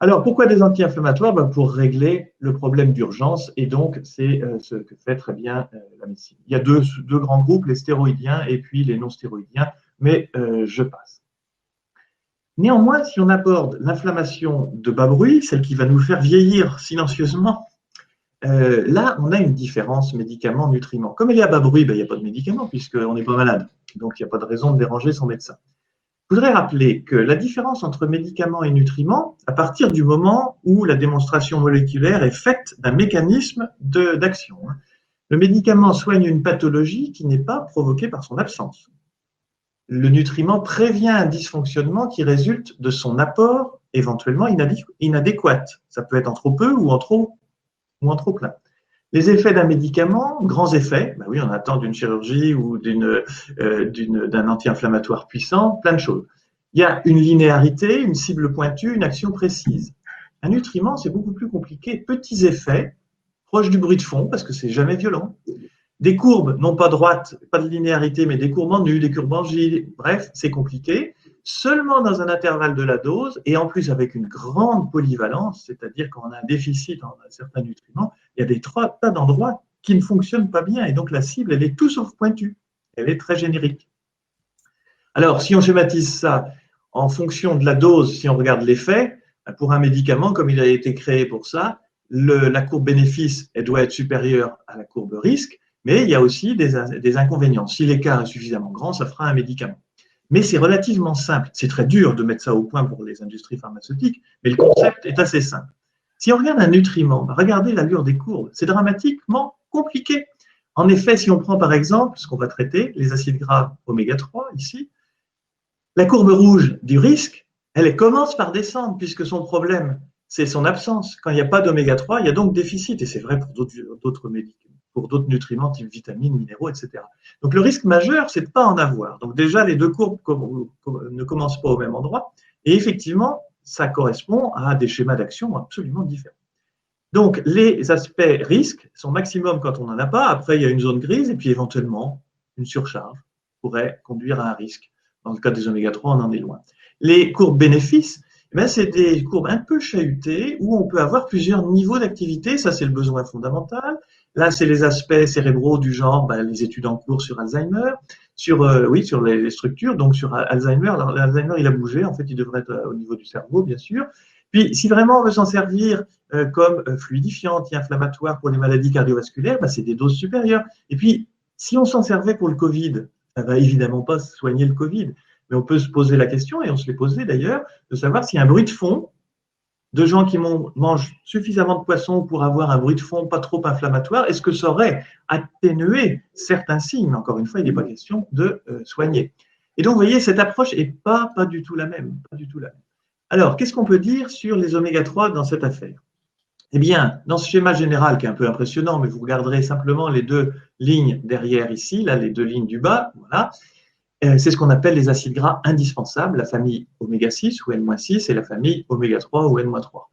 [SPEAKER 5] Alors, pourquoi des anti-inflammatoires? Pour régler le problème d'urgence, et donc c'est ce que fait très bien la médecine. Il y a deux grands groupes, les stéroïdiens et puis les non-stéroïdiens, mais je passe. Néanmoins, si on aborde l'inflammation de bas bruit, celle qui va nous faire vieillir silencieusement, là, on a une différence médicament-nutriment. Comme elle est à bas bruit, il n'y a pas de médicament puisqu'on n'est pas malade. Donc, il n'y a pas de raison de déranger son médecin. Je voudrais rappeler que la différence entre médicament et nutriment, à partir du moment où la démonstration moléculaire est faite d'un mécanisme d'action. Le médicament soigne une pathologie qui n'est pas provoquée par son absence. Le nutriment prévient un dysfonctionnement qui résulte de son apport éventuellement inadéquat. Ça peut être en trop peu ou en trop plein. Les effets d'un médicament, grands effets, ben oui, on attend d'une chirurgie ou d'un anti-inflammatoire puissant, plein de choses. Il y a une linéarité, une cible pointue, une action précise. Un nutriment, c'est beaucoup plus compliqué. Petits effets, proches du bruit de fond, parce que c'est jamais violent. Des courbes, non pas droites, pas de linéarité, mais des courbes en U, des courbes en J, bref, c'est compliqué. Seulement dans un intervalle de la dose, et en plus avec une grande polyvalence, c'est-à-dire quand on a un déficit en certains nutriments, il y a des tas d'endroits qui ne fonctionnent pas bien, et donc la cible, elle est tout sauf pointue, elle est très générique. Alors, si on schématise ça en fonction de la dose, si on regarde l'effet, pour un médicament, comme il a été créé pour ça, la courbe bénéfice, elle doit être supérieure à la courbe risque, mais il y a aussi des inconvénients. Si l'écart est suffisamment grand, ça fera un médicament. Mais c'est relativement simple. C'est très dur de mettre ça au point pour les industries pharmaceutiques, mais le concept est assez simple. Si on regarde un nutriment, regardez l'allure des courbes, c'est dramatiquement compliqué. En effet, si on prend par exemple, ce qu'on va traiter, les acides gras oméga 3 ici, la courbe rouge du risque, elle commence par descendre puisque son problème, c'est son absence. Quand il n'y a pas d'oméga 3, il y a donc déficit, et c'est vrai pour d'autres médicaments, pour d'autres nutriments type vitamines, minéraux, etc. Donc le risque majeur, c'est de ne pas en avoir. Donc déjà, les 2 courbes ne commencent pas au même endroit, et effectivement, ça correspond à des schémas d'action absolument différents. Donc les aspects risques sont maximum quand on n'en a pas, après il y a une zone grise, et puis éventuellement, une surcharge pourrait conduire à un risque. Dans le cas des oméga 3, on en est loin. Les courbes bénéfices, c'est des courbes un peu chahutées où on peut avoir plusieurs niveaux d'activité, ça c'est le besoin fondamental. Là, c'est les aspects cérébraux du genre, les études en cours sur Alzheimer, sur les structures, donc sur Alzheimer. Alors, l'Alzheimer, il a bougé, en fait, il devrait être au niveau du cerveau, bien sûr. Puis, si vraiment on veut s'en servir comme fluidifiant, anti-inflammatoire pour les maladies cardiovasculaires, c'est des doses supérieures. Et puis, si on s'en servait pour le Covid, ça ne va évidemment pas soigner le Covid, mais on peut se poser la question, et on se l'est posé d'ailleurs, de savoir si un bruit de fond de gens qui mangent suffisamment de poissons pour avoir un bruit de fond pas trop inflammatoire, est-ce que ça aurait atténué certains signes? Encore une fois, il n'est pas question de soigner. Et donc, vous voyez, cette approche n'est pas du tout la même. Pas du tout la même. Alors, qu'est-ce qu'on peut dire sur les oméga-3 dans cette affaire? Eh bien, dans ce schéma général qui est un peu impressionnant, mais vous regarderez simplement les deux lignes derrière ici, là, les deux lignes du bas, voilà. C'est ce qu'on appelle les acides gras indispensables, la famille oméga-6 ou N-6 et la famille oméga-3 ou N-3.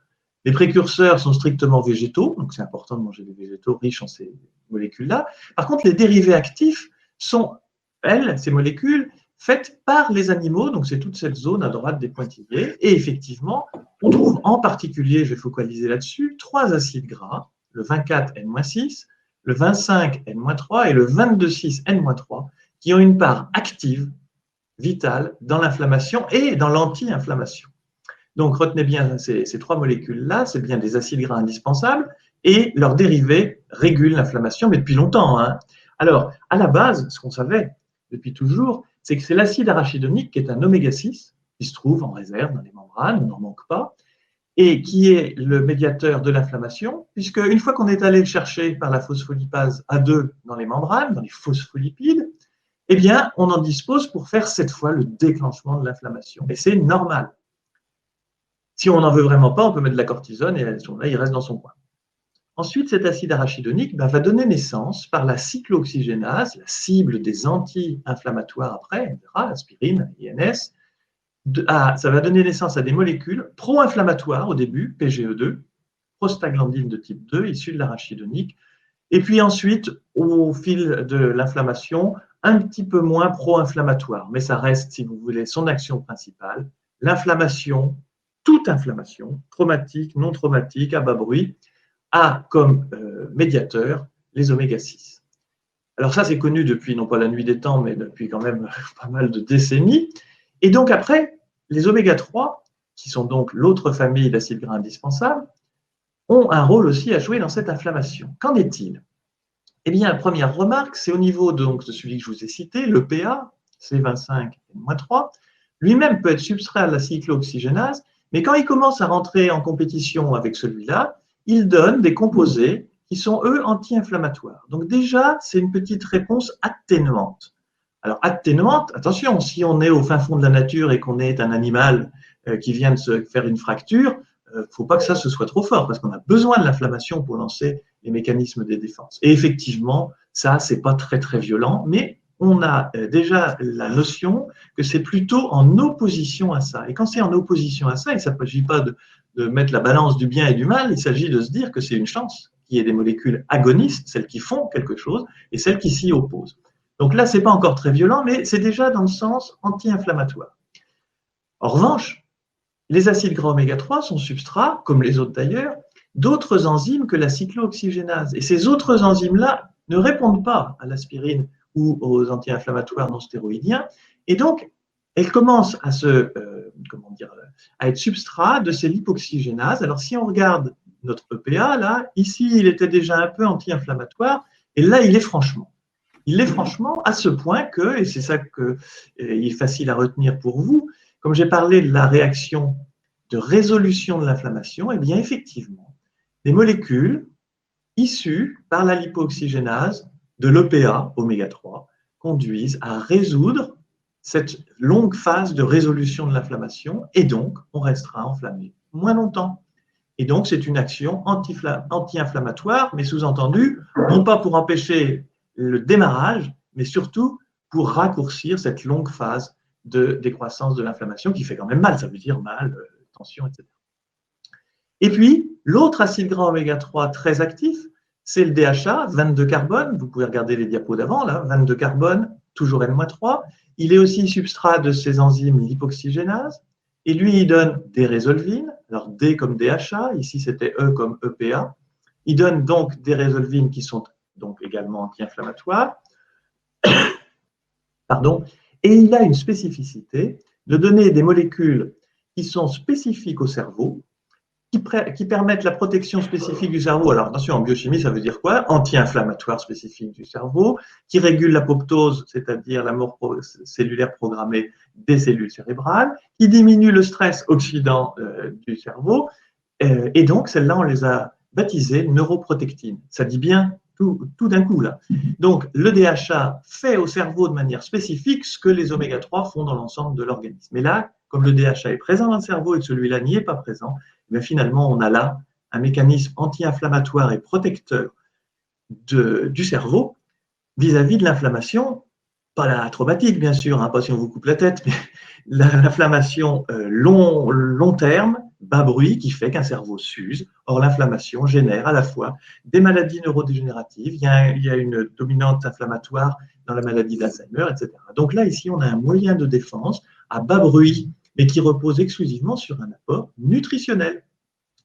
[SPEAKER 5] Les précurseurs sont strictement végétaux, donc c'est important de manger des végétaux riches en ces molécules-là. Par contre, les dérivés actifs sont, elles, ces molécules, faites par les animaux, donc c'est toute cette zone à droite des pointillés. Et effectivement, on trouve en particulier, je vais focaliser là-dessus, 3 acides gras, le 24N-6, le 25N-3 et le 22,6N-3, qui ont une part active, vitale, dans l'inflammation et dans l'anti-inflammation. Donc, retenez bien ces 3 molécules-là, c'est bien des acides gras indispensables, et leurs dérivés régulent l'inflammation, mais depuis longtemps. Hein. Alors, à la base, ce qu'on savait depuis toujours, c'est que c'est l'acide arachidonique qui est un oméga-6, qui se trouve en réserve dans les membranes, on n'en manque pas, et qui est le médiateur de l'inflammation, puisque une fois qu'on est allé le chercher par la phospholipase A2 dans les membranes, dans les phospholipides, eh bien, on en dispose pour faire cette fois le déclenchement de l'inflammation. Et c'est normal. Si on n'en veut vraiment pas, on peut mettre de la cortisone et là, il reste dans son coin. Ensuite, cet acide arachidonique va donner naissance par la cyclooxygénase, la cible des anti-inflammatoires après, on verra, aspirine, INS. Ça va donner naissance à des molécules pro-inflammatoires au début, PGE2, prostaglandine de type 2, issues de l'arachidonique. Et puis ensuite, au fil de l'inflammation, un petit peu moins pro-inflammatoire, mais ça reste, si vous voulez, son action principale, l'inflammation, toute inflammation, traumatique, non traumatique, à bas bruit, a comme médiateur les oméga-6. Alors ça, c'est connu depuis, non pas la nuit des temps, mais depuis quand même pas mal de décennies. Et donc après, les oméga-3, qui sont donc l'autre famille d'acides gras indispensables, ont un rôle aussi à jouer dans cette inflammation. Qu'en est-il? Eh bien, la première remarque, c'est au niveau donc, de celui que je vous ai cité, l'EPA, C25N-3, lui-même peut être substrait à la cyclooxygénase, mais quand il commence à rentrer en compétition avec celui-là, il donne des composés qui sont, eux, anti-inflammatoires. Donc déjà, c'est une petite réponse atténuante. Alors, atténuante, attention, si on est au fin fond de la nature et qu'on est un animal qui vient de se faire une fracture, il ne faut pas que ça se soit trop fort, parce qu'on a besoin de l'inflammation pour lancer les mécanismes des défenses. Et effectivement, ça, c'est pas très, très violent, mais on a déjà la notion que c'est plutôt en opposition à ça. Et quand c'est en opposition à ça, il ne s'agit pas de mettre la balance du bien et du mal, il s'agit de se dire que c'est une chance qu'il y ait des molécules agonistes, celles qui font quelque chose, et celles qui s'y opposent. Donc là, ce n'est pas encore très violent, mais c'est déjà dans le sens anti-inflammatoire. En revanche, les acides gras oméga-3 sont substrats, comme les autres d'ailleurs, d'autres enzymes que la cyclooxygénase. Et ces autres enzymes-là ne répondent pas à l'aspirine ou aux anti-inflammatoires non stéroïdiens. Et donc, elles commencent à à être substrats de ces lipoxygénases. Alors, si on regarde notre EPA, là, ici, il était déjà un peu anti-inflammatoire, et là, il est franchement. Il est franchement à ce point que, et c'est ça qu'il est facile à retenir pour vous, comme j'ai parlé de la réaction de résolution de l'inflammation, eh bien, effectivement, les molécules issues par la lipoxygénase de l'EPA, oméga-3, conduisent à résoudre cette longue phase de résolution de l'inflammation et donc on restera enflammé moins longtemps. Et donc c'est une action anti-inflammatoire, mais sous-entendu, non pas pour empêcher le démarrage, mais surtout pour raccourcir cette longue phase de décroissance de l'inflammation qui fait quand même mal, ça veut dire mal, tension, etc. Et puis, l'autre acide gras oméga-3 très actif, c'est le DHA, 22 carbone, vous pouvez regarder les diapos d'avant, là, 22 carbone, toujours N-3, il est aussi substrat de ces enzymes lipoxygénases, et lui, il donne des résolvines, alors D comme DHA, ici c'était E comme EPA, il donne donc des résolvines qui sont donc également anti-inflammatoires, pardon, et il a une spécificité de donner des molécules qui sont spécifiques au cerveau, qui permettent la protection spécifique du cerveau. Alors attention, en biochimie, ça veut dire quoi? Anti-inflammatoire spécifique du cerveau, qui régule l'apoptose, c'est-à-dire la mort cellulaire programmée des cellules cérébrales, qui diminue le stress oxydant du cerveau, Et donc, celles-là, on les a baptisées neuroprotectines. Ça dit bien tout d'un coup, là. Donc, le DHA fait au cerveau de manière spécifique ce que les oméga-3 font dans l'ensemble de l'organisme. Mais là, comme le DHA est présent dans le cerveau et que celui-là n'y est pas présent, bien finalement, on a là un mécanisme anti-inflammatoire et protecteur du cerveau vis-à-vis de l'inflammation, pas la traumatique, bien sûr, hein, pas si on vous coupe la tête, mais l'inflammation long terme, bas bruit, qui fait qu'un cerveau s'use. Or, l'inflammation génère à la fois des maladies neurodégénératives, il y a une dominante inflammatoire dans la maladie d'Alzheimer, etc. Donc là, ici, on a un moyen de défense à bas bruit, mais qui repose exclusivement sur un apport nutritionnel.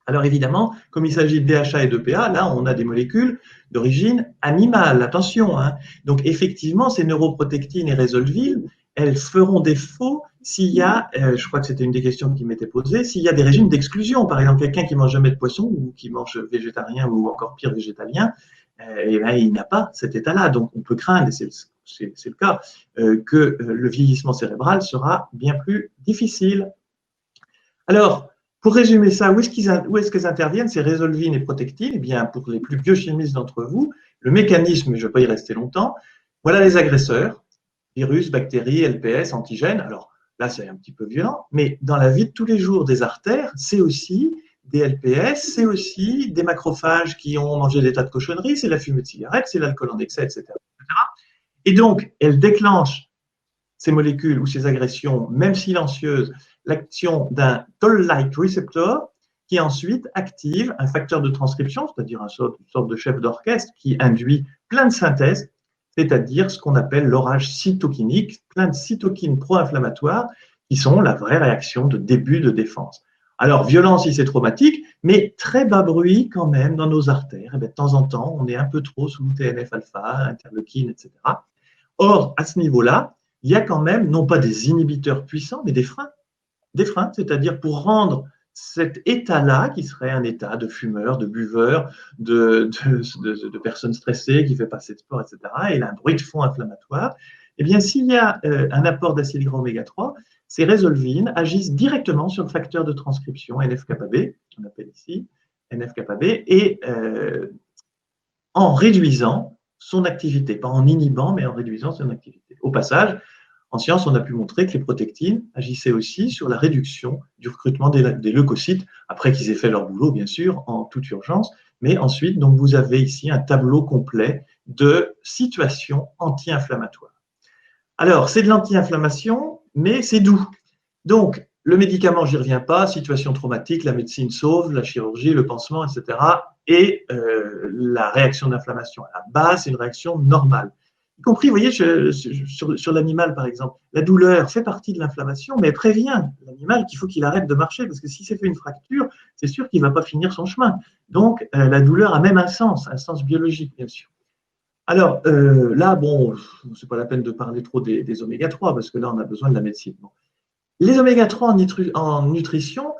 [SPEAKER 5] Alors évidemment, comme il s'agit de DHA et d'EPA, là, on a des molécules d'origine animale, attention. Hein. Donc effectivement, ces neuroprotectines et Resolvil, elles feront défaut s'il y a, je crois que c'était une des questions qui m'était posée, s'il y a des régimes d'exclusion. Par exemple, quelqu'un qui mange jamais de poisson ou qui mange végétarien ou encore pire végétalien, et ben, il n'a pas cet état-là. Donc on peut craindre, et c'est le cas, que le vieillissement cérébral sera bien plus difficile. Alors, pour résumer ça, où est-ce qu'elles interviennent, ces résolvines et protectines? Eh bien, pour les plus biochimistes d'entre vous, le mécanisme, je ne vais pas y rester longtemps, voilà les agresseurs, virus, bactéries, LPS, antigènes. Alors là, c'est un petit peu violent, mais dans la vie de tous les jours des artères, c'est aussi des LPS, c'est aussi des macrophages qui ont mangé des tas de cochonneries, c'est la fumée de cigarette, c'est l'alcool en excès, etc. Et donc, elles déclenchent ces molécules ou ces agressions, même silencieuses, l'action d'un toll-like receptor qui ensuite active un facteur de transcription, c'est-à-dire une sorte de chef d'orchestre qui induit plein de synthèse, c'est-à-dire ce qu'on appelle l'orage cytokinique, plein de cytokines pro-inflammatoires qui sont la vraie réaction de début de défense. Alors, violent si c'est traumatique, mais très bas bruit quand même dans nos artères. Et bien, de temps en temps, on est un peu trop sous TNF-alpha, interleukine, etc. Or, à ce niveau-là, il y a quand même, non pas des inhibiteurs puissants, mais des freins. Des freins, c'est-à-dire pour rendre cet état-là, qui serait un état de fumeur, de buveur, de personnes stressées, qui fait passer de sport, etc., et il a un bruit de fond inflammatoire, eh bien, s'il y a un apport d'acide gras oméga 3, ces résolvines agissent directement sur le facteur de transcription NF-kappa-B, qu'on appelle ici NF-kappa-B, et en réduisant son activité, pas en inhibant, mais en réduisant son activité. Au passage, en science, on a pu montrer que les protectines agissaient aussi sur la réduction du recrutement des leucocytes, après qu'ils aient fait leur boulot, bien sûr, en toute urgence. Mais ensuite, donc, vous avez ici un tableau complet de situations anti-inflammatoires. Alors, c'est de l'anti-inflammation, mais c'est doux. Donc, le médicament, je n'y reviens pas, situation traumatique, la médecine sauve, la chirurgie, le pansement, etc. Et la réaction d'inflammation à la base, c'est une réaction normale. Y compris, vous voyez, sur l'animal, par exemple, la douleur fait partie de l'inflammation, mais elle prévient l'animal qu'il faut qu'il arrête de marcher, parce que si c'est fait une fracture, c'est sûr qu'il ne va pas finir son chemin. Donc, la douleur a même un sens biologique, bien sûr. Alors, là, bon, ce n'est pas la peine de parler trop des oméga 3, parce que là, on a besoin de la médecine. Bon. Les oméga 3 en nutrition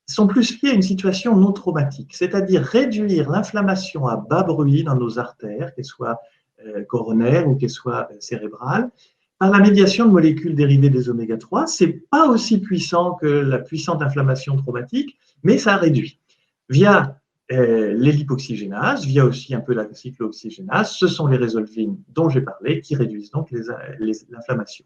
[SPEAKER 5] sont plus liés à une situation non traumatique, c'est-à-dire réduire l'inflammation à bas bruit dans nos artères, qu'elles soient coronaires ou qu'elles soient cérébrales, par la médiation de molécules dérivées des oméga 3. Ce n'est pas aussi puissant que la puissante inflammation traumatique, mais ça réduit. Via les lipoxygénases, via aussi un peu la cyclooxygénase, ce sont les résolvines dont j'ai parlé qui réduisent donc l'inflammation.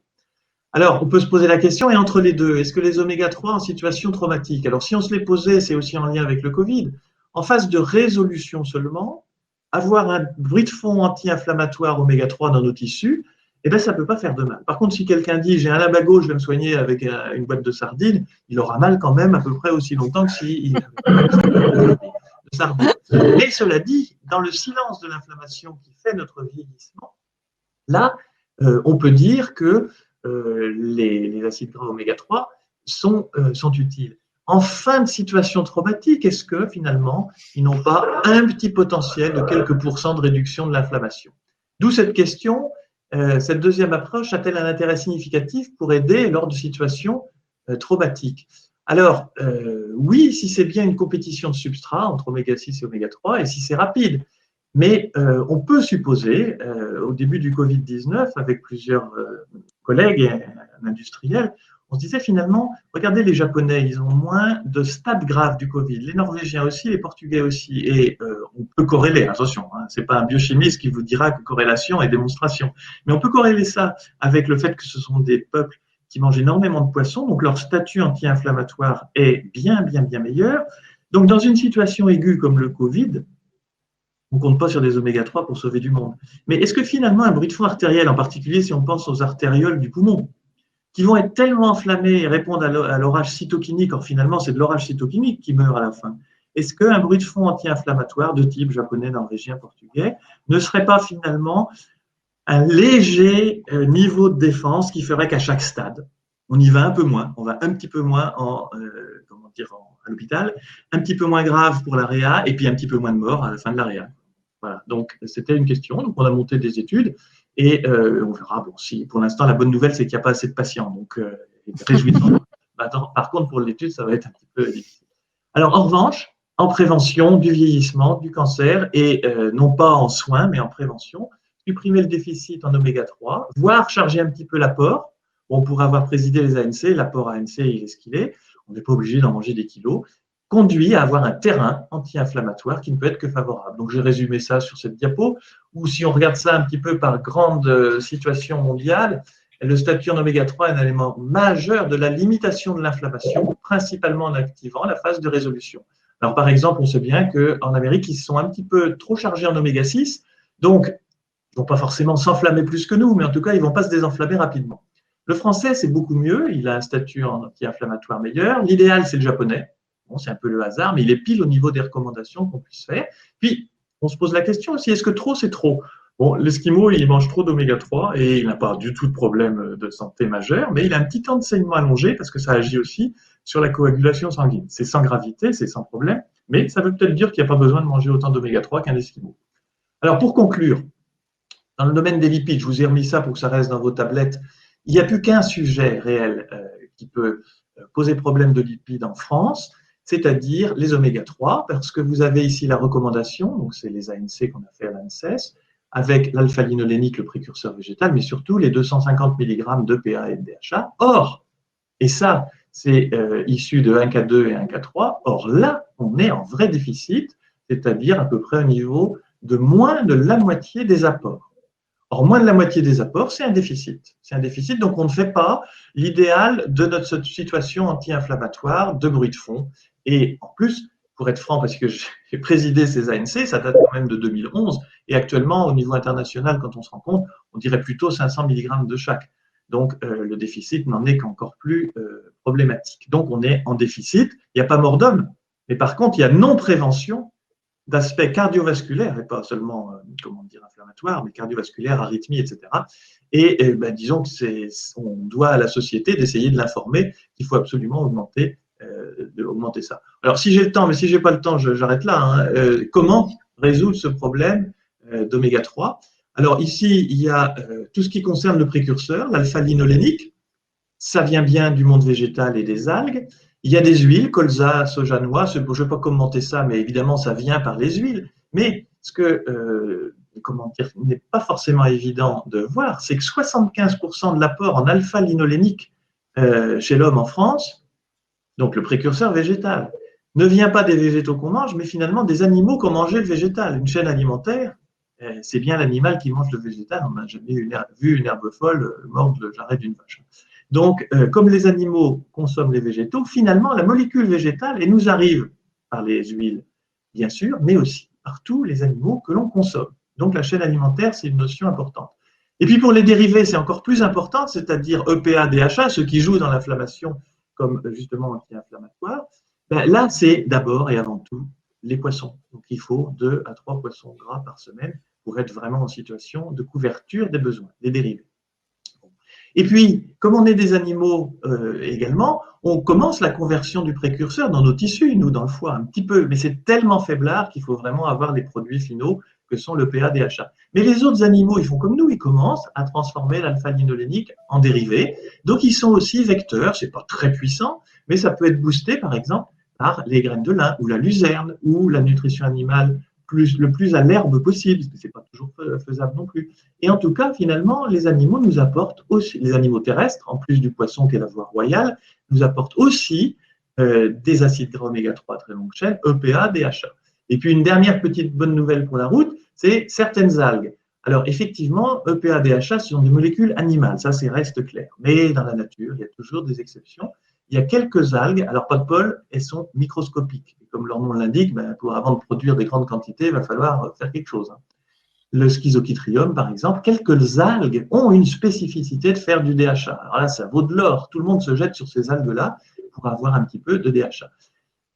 [SPEAKER 5] Alors, on peut se poser la question, et entre les deux, est-ce que les oméga 3 en situation traumatique? Alors, si on se les posait, c'est aussi en lien avec le Covid. En phase de résolution seulement, avoir un bruit de fond anti-inflammatoire oméga 3 dans nos tissus, eh bien, ça ne peut pas faire de mal. Par contre, si quelqu'un dit, j'ai un lambago, je vais me soigner avec une boîte de sardines, il aura mal quand même à peu près aussi longtemps que s'il de sardines. Mais cela dit, dans le silence de l'inflammation qui fait notre vieillissement, là, on peut dire que les acides gras oméga 3 sont utiles. En fin de situation traumatique, est-ce que finalement, ils n'ont pas un petit potentiel de quelques pourcents de réduction de l'inflammation? D'où cette question, cette deuxième approche a-t-elle un intérêt significatif pour aider lors de situations traumatiques? Alors, oui, si c'est bien une compétition de substrat entre oméga 6 et oméga 3, et si c'est rapide. Mais on peut supposer, au début du Covid-19, avec plusieurs collègues et industriels, on se disait finalement, regardez les Japonais, ils ont moins de stades graves du Covid, les Norvégiens aussi, les Portugais aussi, et on peut corréler, attention, hein, c'est pas un biochimiste qui vous dira que corrélation est démonstration, mais on peut corréler ça avec le fait que ce sont des peuples qui mangent énormément de poissons, donc leur statut anti-inflammatoire est bien meilleur. Donc dans une situation aiguë comme le Covid, on ne compte pas sur des oméga 3 pour sauver du monde. Mais est-ce que finalement un bruit de fond artériel, en particulier si on pense aux artérioles du poumon, qui vont être tellement enflammées et répondre à l'orage cytokinique, or finalement c'est de l'orage cytokinique qui meurt à la fin, est-ce qu'un bruit de fond anti-inflammatoire de type japonais, norvégien, portugais ne serait pas finalement un léger niveau de défense qui ferait qu'à chaque stade, on y va un peu moins, on va un petit peu moins à l'hôpital, un petit peu moins grave pour la réa, et puis un petit peu moins de morts à la fin de la réa. Voilà, donc c'était une question, donc on a monté des études, et on verra, bon, si pour l'instant la bonne nouvelle c'est qu'il n'y a pas assez de patients, donc réjouissons. Par contre pour l'étude ça va être un petit peu difficile. Alors en revanche, en prévention du vieillissement, du cancer, et non pas en soins, mais en prévention, supprimer le déficit en oméga 3, voire charger un petit peu l'apport. On pourrait avoir présidé les ANC, l'apport ANC il est ce qu'il est, on n'est pas obligé d'en manger des kilos, conduit à avoir un terrain anti-inflammatoire qui ne peut être que favorable. Donc j'ai résumé ça sur cette diapo, ou si on regarde ça un petit peu par grande situation mondiale, le statut en oméga 3 est un élément majeur de la limitation de l'inflammation, principalement en activant la phase de résolution. Alors par exemple, on sait bien qu'en Amérique, ils sont un petit peu trop chargés en oméga 6, donc ils ne vont pas forcément s'enflammer plus que nous, mais en tout cas, ils ne vont pas se désenflammer rapidement. Le français, c'est beaucoup mieux, il a un statut anti-inflammatoire meilleur. L'idéal, c'est le japonais. Bon, c'est un peu le hasard, mais il est pile au niveau des recommandations qu'on puisse faire. Puis, on se pose la question aussi, est-ce que trop, c'est trop? Bon, l'Esquimau, il mange trop d'oméga 3 et il n'a pas du tout de problème de santé majeur, mais il a un petit temps de saignement allongé parce que ça agit aussi sur la coagulation sanguine. C'est sans gravité, c'est sans problème, mais ça veut peut-être dire qu'il n'y a pas besoin de manger autant d'oméga 3 qu'un Esquimau. Alors, pour conclure, dans le domaine des lipides, je vous ai remis ça pour que ça reste dans vos tablettes, il n'y a plus qu'un sujet réel qui peut poser problème de lipides en France, c'est-à-dire les oméga 3, parce que vous avez ici la recommandation, donc c'est les ANC qu'on a fait à l'ANSES, avec l'alpha-linolénique, le précurseur végétal, mais surtout les 250 mg d'EPA et de DHA. Or, et ça, c'est issu de 1K2 et 1K3, or là, on est en vrai déficit, c'est-à-dire à peu près au niveau de moins de la moitié des apports. Or, moins de la moitié des apports, c'est un déficit. C'est un déficit, donc on ne fait pas l'idéal de notre situation anti-inflammatoire de bruit de fond. Et en plus, pour être franc, parce que j'ai présidé ces ANC, ça date quand même de 2011, et actuellement, au niveau international, quand on se rend compte, on dirait plutôt 500 mg de chaque. Donc, le déficit n'en est qu'encore plus problématique. Donc, on est en déficit. Il n'y a pas mort d'homme, mais par contre, il y a non-prévention d'aspects cardiovasculaires, et pas seulement, inflammatoires, mais cardiovasculaires, arythmies, etc. Et disons on doit à la société d'essayer de l'informer qu'il faut absolument augmenter ça. Alors, si j'ai le temps, mais si je n'ai pas le temps, j'arrête là. Hein. Comment résoudre ce problème d'oméga 3? Alors, ici, il y a tout ce qui concerne le précurseur, l'alpha-linolénique. Ça vient bien du monde végétal et des algues. Il y a des huiles, colza, soja, noix. Je ne vais pas commenter ça, mais évidemment, ça vient par les huiles. Mais ce que n'est pas forcément évident de voir, c'est que 75% de l'apport en alpha-linolénique chez l'homme en France, donc le précurseur végétal, ne vient pas des végétaux qu'on mange, mais finalement des animaux qui ont mangé le végétal. Une chaîne alimentaire, c'est bien l'animal qui mange le végétal. On n'a jamais vu une herbe folle mordre le jarret d'une vache. Donc, comme les animaux consomment les végétaux, finalement, la molécule végétale, elle nous arrive par les huiles, bien sûr, mais aussi par tous les animaux que l'on consomme. Donc, la chaîne alimentaire, c'est une notion importante. Et puis, pour les dérivés, c'est encore plus important, c'est-à-dire EPA, DHA, ceux qui jouent dans l'inflammation comme justement anti-inflammatoire. Là, c'est d'abord et avant tout les poissons. Donc, il faut 2 à 3 poissons gras par semaine pour être vraiment en situation de couverture des besoins, des dérivés. Et puis, comme on est des animaux également, on commence la conversion du précurseur dans nos tissus, nous, dans le foie, un petit peu, mais c'est tellement faiblard qu'il faut vraiment avoir les produits finaux que sont le PA, DHA. Mais les autres animaux, ils font comme nous, ils commencent à transformer l'alpha-linolénique en dérivé. Donc, ils sont aussi vecteurs, c'est pas très puissant, mais ça peut être boosté, par exemple, par les graines de lin, ou la luzerne, ou la nutrition animale le plus à l'herbe possible, parce que ce n'est pas toujours faisable non plus. Et en tout cas, finalement, les animaux nous apportent aussi, les animaux terrestres, en plus du poisson qui est la voie royale, nous apportent aussi des acides gras oméga 3 à très longue chaîne, EPA, DHA. Et puis une dernière petite bonne nouvelle pour la route, c'est certaines algues. Alors effectivement, EPA, DHA, ce sont des molécules animales, ça reste clair. Mais dans la nature, il y a toujours des exceptions. Il y a quelques algues, alors pas de bol, elles sont microscopiques. Et comme leur nom l'indique, avant de produire des grandes quantités, il va falloir faire quelque chose. Le Schizochytrium, par exemple, quelques algues ont une spécificité de faire du DHA. Alors là, ça vaut de l'or. Tout le monde se jette sur ces algues-là pour avoir un petit peu de DHA.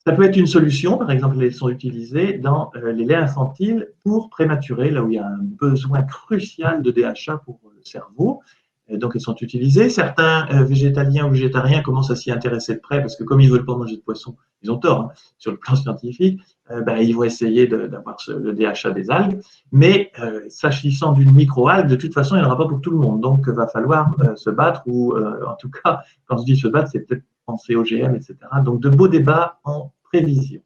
[SPEAKER 5] Ça peut être une solution, par exemple, elles sont utilisées dans les laits infantiles pour prématurer, là où il y a un besoin crucial de DHA pour le cerveau. Donc, elles sont utilisées. Certains végétaliens ou végétariens commencent à s'y intéresser de près parce que comme ils ne veulent pas manger de poisson, ils ont tort sur le plan scientifique, ils vont essayer d'avoir le DHA des algues. Mais s'agissant d'une microalgue, de toute façon, il n'y en aura pas pour tout le monde. Donc, il va falloir se battre ou, en tout cas, quand je dis se battre, c'est peut-être penser OGM, etc. Donc, de beaux débats en prévision.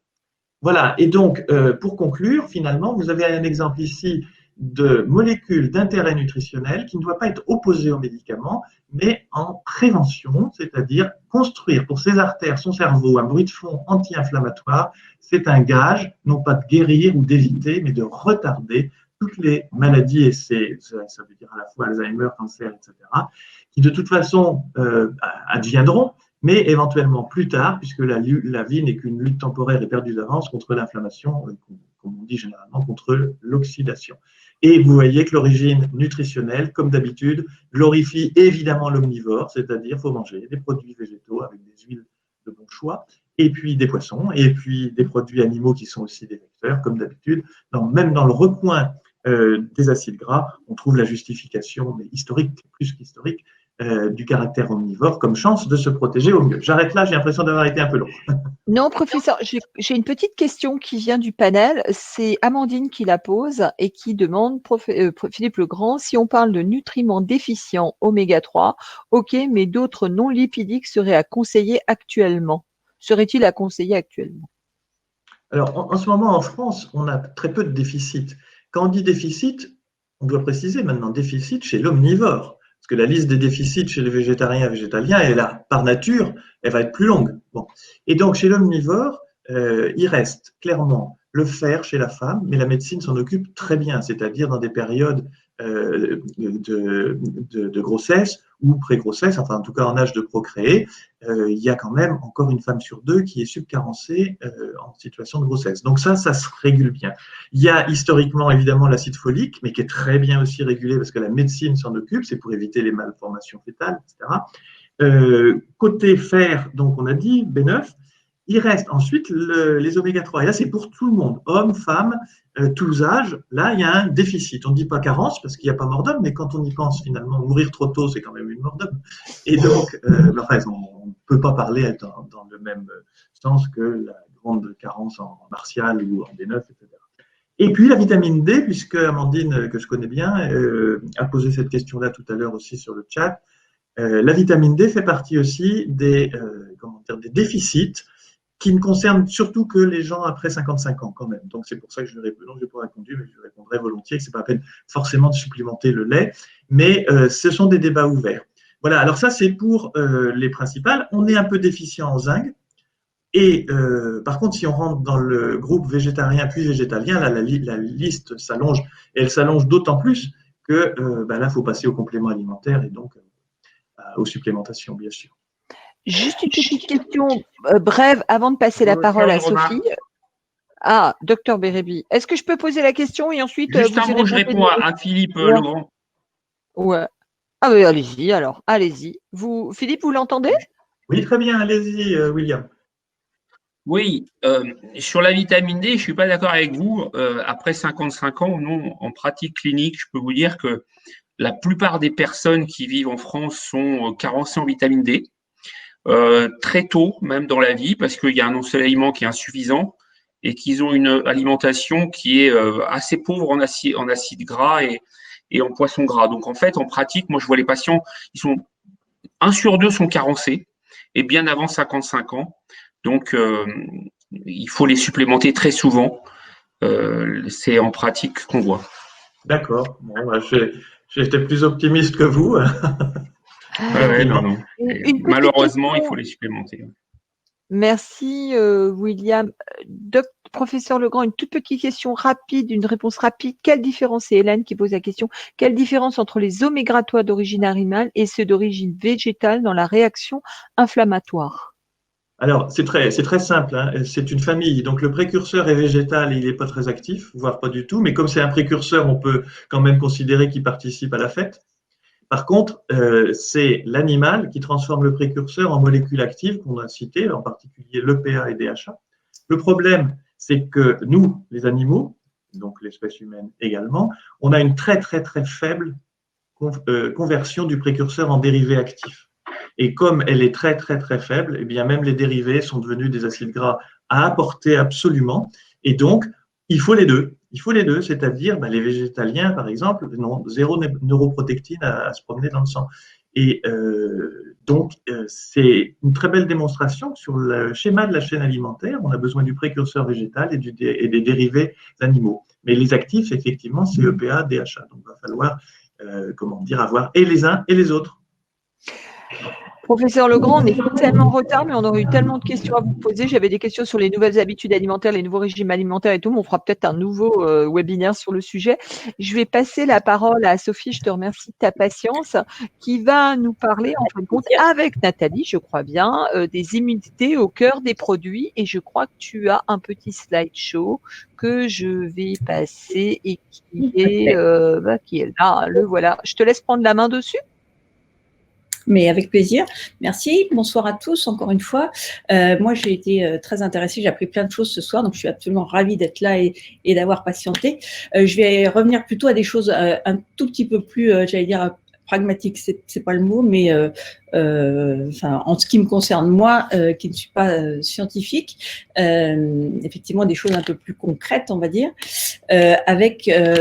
[SPEAKER 5] Voilà. Et donc, pour conclure, finalement, vous avez un exemple ici de molécules d'intérêt nutritionnel qui ne doit pas être opposées aux médicaments, mais en prévention, c'est-à-dire construire pour ses artères, son cerveau, un bruit de fond anti-inflammatoire. C'est un gage, non pas de guérir ou d'éviter, mais de retarder toutes les maladies, et ça veut dire à la fois Alzheimer, cancer, etc., qui de toute façon adviendront, mais éventuellement plus tard, puisque la vie n'est qu'une lutte temporaire et perdue d'avance contre l'inflammation, comme on dit généralement, contre l'oxydation. Et vous voyez que l'origine nutritionnelle, comme d'habitude, glorifie évidemment l'omnivore, c'est-à-dire qu'il faut manger des produits végétaux avec des huiles de bon choix, et puis des poissons, et puis des produits animaux qui sont aussi des vecteurs, comme d'habitude. Même dans le recoin des acides gras, on trouve la justification, mais historique, plus qu'historique, du caractère omnivore comme chance de se protéger au mieux. J'arrête là, j'ai l'impression d'avoir été un peu long.
[SPEAKER 1] Non, professeur, j'ai une petite question qui vient du panel. C'est Amandine qui la pose et qui demande, Philippe Legrand, si on parle de nutriments déficients oméga 3, ok, mais d'autres non lipidiques seraient à conseiller actuellement. Seraient-ils à conseiller actuellement?
[SPEAKER 5] Alors, en ce moment, en France, on a très peu de déficit. Quand on dit déficit, on doit préciser maintenant déficit chez l'omnivore. Parce que la liste des déficits chez les végétariens et végétaliens, elle est là, par nature, elle va être plus longue. Bon. Et donc, chez l'omnivore, il reste clairement le fer chez la femme, mais la médecine s'en occupe très bien, c'est-à-dire dans des périodes de grossesse ou pré-grossesse, enfin en tout cas en âge de procréer, il y a quand même encore une femme sur deux qui est subcarencée en situation de grossesse. Donc ça se régule bien. Il y a historiquement évidemment l'acide folique, mais qui est très bien aussi régulé parce que la médecine s'en occupe, c'est pour éviter les malformations fétales, etc. Côté fer, donc on a dit B9, il reste ensuite les oméga 3. Et là, c'est pour tout le monde, hommes, femmes, tous âges. Là, il y a un déficit. On ne dit pas carence parce qu'il n'y a pas mort d'homme, mais quand on y pense finalement, mourir trop tôt, c'est quand même une mort d'homme. Et donc, on ne peut pas parler dans le même sens que la grande carence en martial ou en B9, etc. Et puis la vitamine D, puisque Amandine, que je connais bien, a posé cette question-là tout à l'heure aussi sur le chat. La vitamine D fait partie aussi des déficits qui ne concerne surtout que les gens après 55 ans quand même. Donc c'est pour ça que je n'ai pas répondu, mais je répondrai volontiers que ce n'est pas la peine forcément de supplémenter le lait, mais ce sont des débats ouverts. Voilà, alors ça c'est pour les principales. On est un peu déficient en zinc, et par contre si on rentre dans le groupe végétarien puis végétalien, là, la liste s'allonge, et elle s'allonge d'autant plus que là il faut passer aux compléments alimentaires et donc aux supplémentations bien sûr.
[SPEAKER 1] Juste une petite question brève avant de passer la parole à Sophie. Ah, docteur Bérébi, est-ce que je peux poser la question et ensuite
[SPEAKER 2] juste un mot, je réponds à Philippe Legrand.
[SPEAKER 1] Ouais. Ah oui, allez-y alors, allez-y. Philippe, vous l'entendez?
[SPEAKER 5] Oui, très bien, allez-y, William.
[SPEAKER 2] Oui, sur la vitamine D, je ne suis pas d'accord avec vous. Après 55 ans, non, en pratique clinique, je peux vous dire que la plupart des personnes qui vivent en France sont carencées en vitamine D. Très tôt, même dans la vie, parce qu'il y a un ensoleillement qui est insuffisant et qu'ils ont une alimentation qui est assez pauvre en acide gras et en poisson gras. Donc, en fait, en pratique, moi, je vois les patients, 1 sur 2 sont carencés et bien avant 55 ans. Donc, il faut les supplémenter très souvent. c'est en pratique ce qu'on voit.
[SPEAKER 5] D'accord. Bon, bah, j'étais plus optimiste que vous.
[SPEAKER 2] Ouais, non.
[SPEAKER 1] Une petite
[SPEAKER 2] Malheureusement,
[SPEAKER 1] question.
[SPEAKER 2] il faut les supplémenter.
[SPEAKER 1] Merci William. Professeur Legrand, une toute petite question rapide, une réponse rapide. Quelle différence, c'est Hélène qui pose la question, quelle différence entre les oméga 3 d'origine animale et ceux d'origine végétale dans la réaction inflammatoire?
[SPEAKER 5] Alors, c'est très simple, hein. C'est une famille. Donc, le précurseur est végétal et il n'est pas très actif, voire pas du tout. Mais comme c'est un précurseur, on peut quand même considérer qu'il participe à la fête. Par contre, c'est l'animal qui transforme le précurseur en molécules actives qu'on a citées, en particulier l'EPA et DHA. Le problème, c'est que nous, les animaux, donc l'espèce humaine également, on a une très faible conversion du précurseur en dérivé actif. Et comme elle est très faible, eh bien même les dérivés sont devenus des acides gras à apporter absolument. Et donc, il faut les deux. Il faut les deux, c'est-à-dire les végétaliens, par exemple, n'ont zéro neuroprotectine à se promener dans le sang. Et donc, c'est une très belle démonstration sur le schéma de la chaîne alimentaire. On a besoin du précurseur végétal et des dérivés animaux. Mais les actifs, effectivement, c'est EPA, DHA. Donc, il va falloir, avoir et les uns et les autres.
[SPEAKER 1] Professeur Legrand, on est tellement en retard, mais on aurait eu tellement de questions à vous poser. J'avais des questions sur les nouvelles habitudes alimentaires, les nouveaux régimes alimentaires et tout, mais on fera peut-être un nouveau webinaire sur le sujet. Je vais passer la parole à Sophie, je te remercie de ta patience, qui va nous parler, en fin de compte, avec Nathalie, je crois bien, des immunités au cœur des produits. Et je crois que tu as un petit slideshow que je vais passer et qui est là, le voilà. Je te laisse prendre la main dessus.
[SPEAKER 6] Mais avec plaisir. Merci. Bonsoir à tous, encore une fois. Moi, j'ai été très intéressée. J'ai appris plein de choses ce soir, donc je suis absolument ravie d'être là et d'avoir patienté. Je vais revenir plutôt à des choses un tout petit peu plus, j'allais dire, pragmatiques. C'est pas le mot, mais en ce qui me concerne moi, qui ne suis pas scientifique, effectivement des choses un peu plus concrètes, on va dire,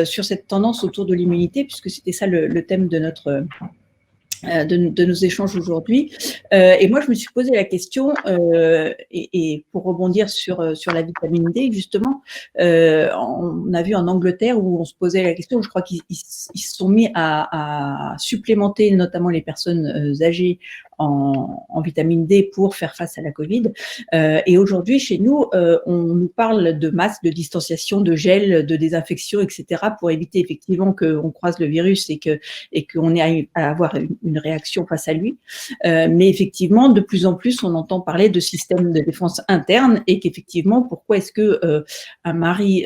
[SPEAKER 6] sur cette tendance autour de l'immunité, puisque c'était ça le thème de notre de nos échanges aujourd'hui. Et moi, je me suis posé la question, et pour rebondir sur la vitamine D, justement, on a vu en Angleterre où on se posait la question, je crois qu'ils se sont mis à supplémenter notamment les personnes âgées en vitamine D pour faire face à la Covid. Et aujourd'hui, chez nous, on nous parle de masques, de distanciation, de gel, de désinfection, etc., pour éviter effectivement qu'on croise le virus et qu'on ait à avoir une réaction face à lui. Mais effectivement, de plus en plus, on entend parler de système de défense interne et qu'effectivement, pourquoi est-ce que un mari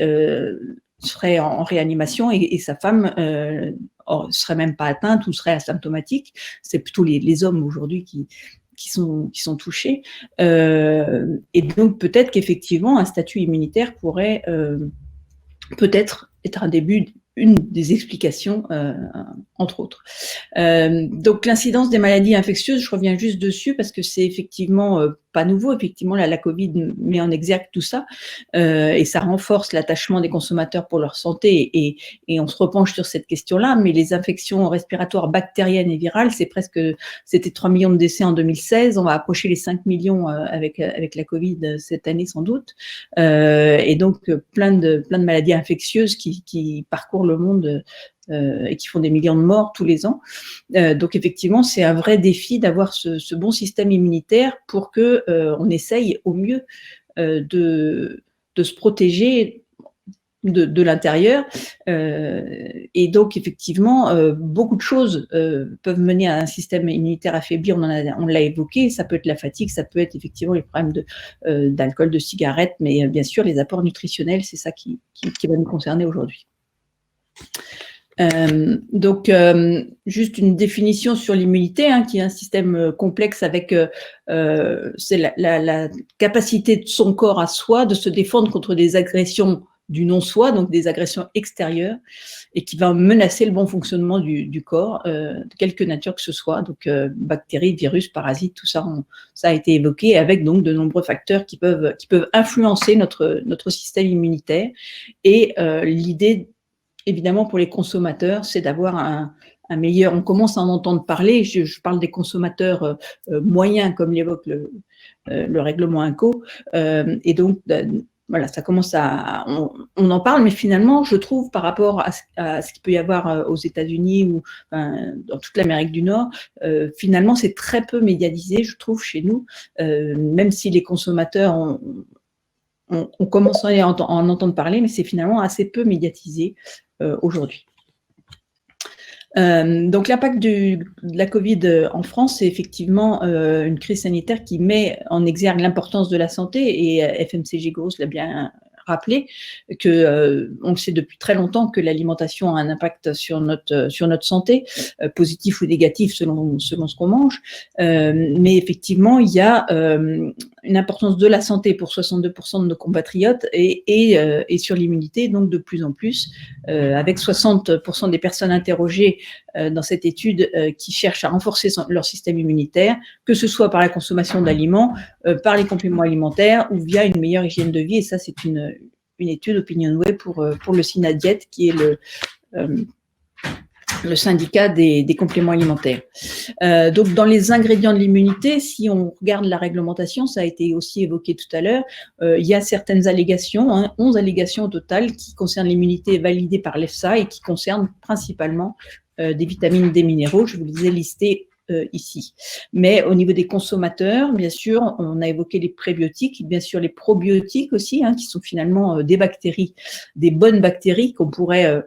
[SPEAKER 6] serait en réanimation et sa femme serait même pas atteinte ou serait asymptomatique? C'est plutôt les hommes aujourd'hui qui sont touchés. Et donc, peut-être qu'effectivement, un statut immunitaire pourrait peut-être être un début, une des explications, entre autres. Donc, l'incidence des maladies infectieuses, je reviens juste dessus parce que c'est effectivement pas nouveau. Effectivement, la Covid met en exergue tout ça et ça renforce l'attachement des consommateurs pour leur santé et on se repenche sur cette question-là. Mais les infections respiratoires bactériennes et virales, c'était 3 millions de décès en 2016. On va approcher les 5 millions avec la Covid cette année sans doute. Et donc, plein de maladies infectieuses qui parcourent le monde et qui font des millions de morts tous les ans. Donc effectivement, c'est un vrai défi d'avoir ce bon système immunitaire pour que on essaye au mieux de se protéger de l'intérieur. Et donc effectivement, beaucoup de choses peuvent mener à un système immunitaire affaibli. On l'a évoqué. Ça peut être la fatigue, ça peut être effectivement les problèmes d'alcool, de cigarettes, mais bien sûr les apports nutritionnels, c'est ça qui va nous concerner aujourd'hui. Donc, juste une définition sur l'immunité, qui est un système complexe avec c'est la capacité de son corps à soi de se défendre contre des agressions du non-soi, donc des agressions extérieures, et qui va menacer le bon fonctionnement du corps, de quelque nature que ce soit, donc bactéries, virus, parasites, tout ça, ça a été évoqué, avec donc de nombreux facteurs qui peuvent influencer notre système immunitaire. Et l'idée, évidemment, pour les consommateurs, c'est d'avoir un meilleur. On commence à en entendre parler. Je parle des consommateurs moyens, comme l'évoque le règlement INCO, et donc voilà, ça commence on en parle, mais finalement, je trouve, par rapport à ce qu'il peut y avoir aux États-Unis ou dans toute l'Amérique du Nord, finalement, c'est très peu médiatisé, je trouve, chez nous, même si les consommateurs on commence à en entendre parler, mais c'est finalement assez peu médiatisé aujourd'hui. Donc l'impact de la Covid en France, c'est effectivement une crise sanitaire qui met en exergue l'importance de la santé, et FMCG Growth l'a bien rappelé, que on sait depuis très longtemps que l'alimentation a un impact sur notre santé, positif ou négatif selon ce qu'on mange, mais effectivement il y a une importance de la santé pour 62% de nos compatriotes et sur l'immunité, donc de plus en plus, avec 60% des personnes interrogées dans cette étude qui cherchent à renforcer leur système immunitaire, que ce soit par la consommation d'aliments, par les compléments alimentaires ou via une meilleure hygiène de vie. Et ça, c'est une étude OpinionWay pour le SINADIET, qui est le syndicat des compléments alimentaires. Donc, dans les ingrédients de l'immunité, si on regarde la réglementation, ça a été aussi évoqué tout à l'heure, il y a certaines allégations, 11 allégations au total, qui concernent l'immunité validée par l'EFSA et qui concernent principalement des vitamines, des minéraux. Je vous les ai listés ici. Mais au niveau des consommateurs, bien sûr, on a évoqué les prébiotiques, bien sûr les probiotiques aussi, qui sont finalement des bactéries, des bonnes bactéries qu'on pourrait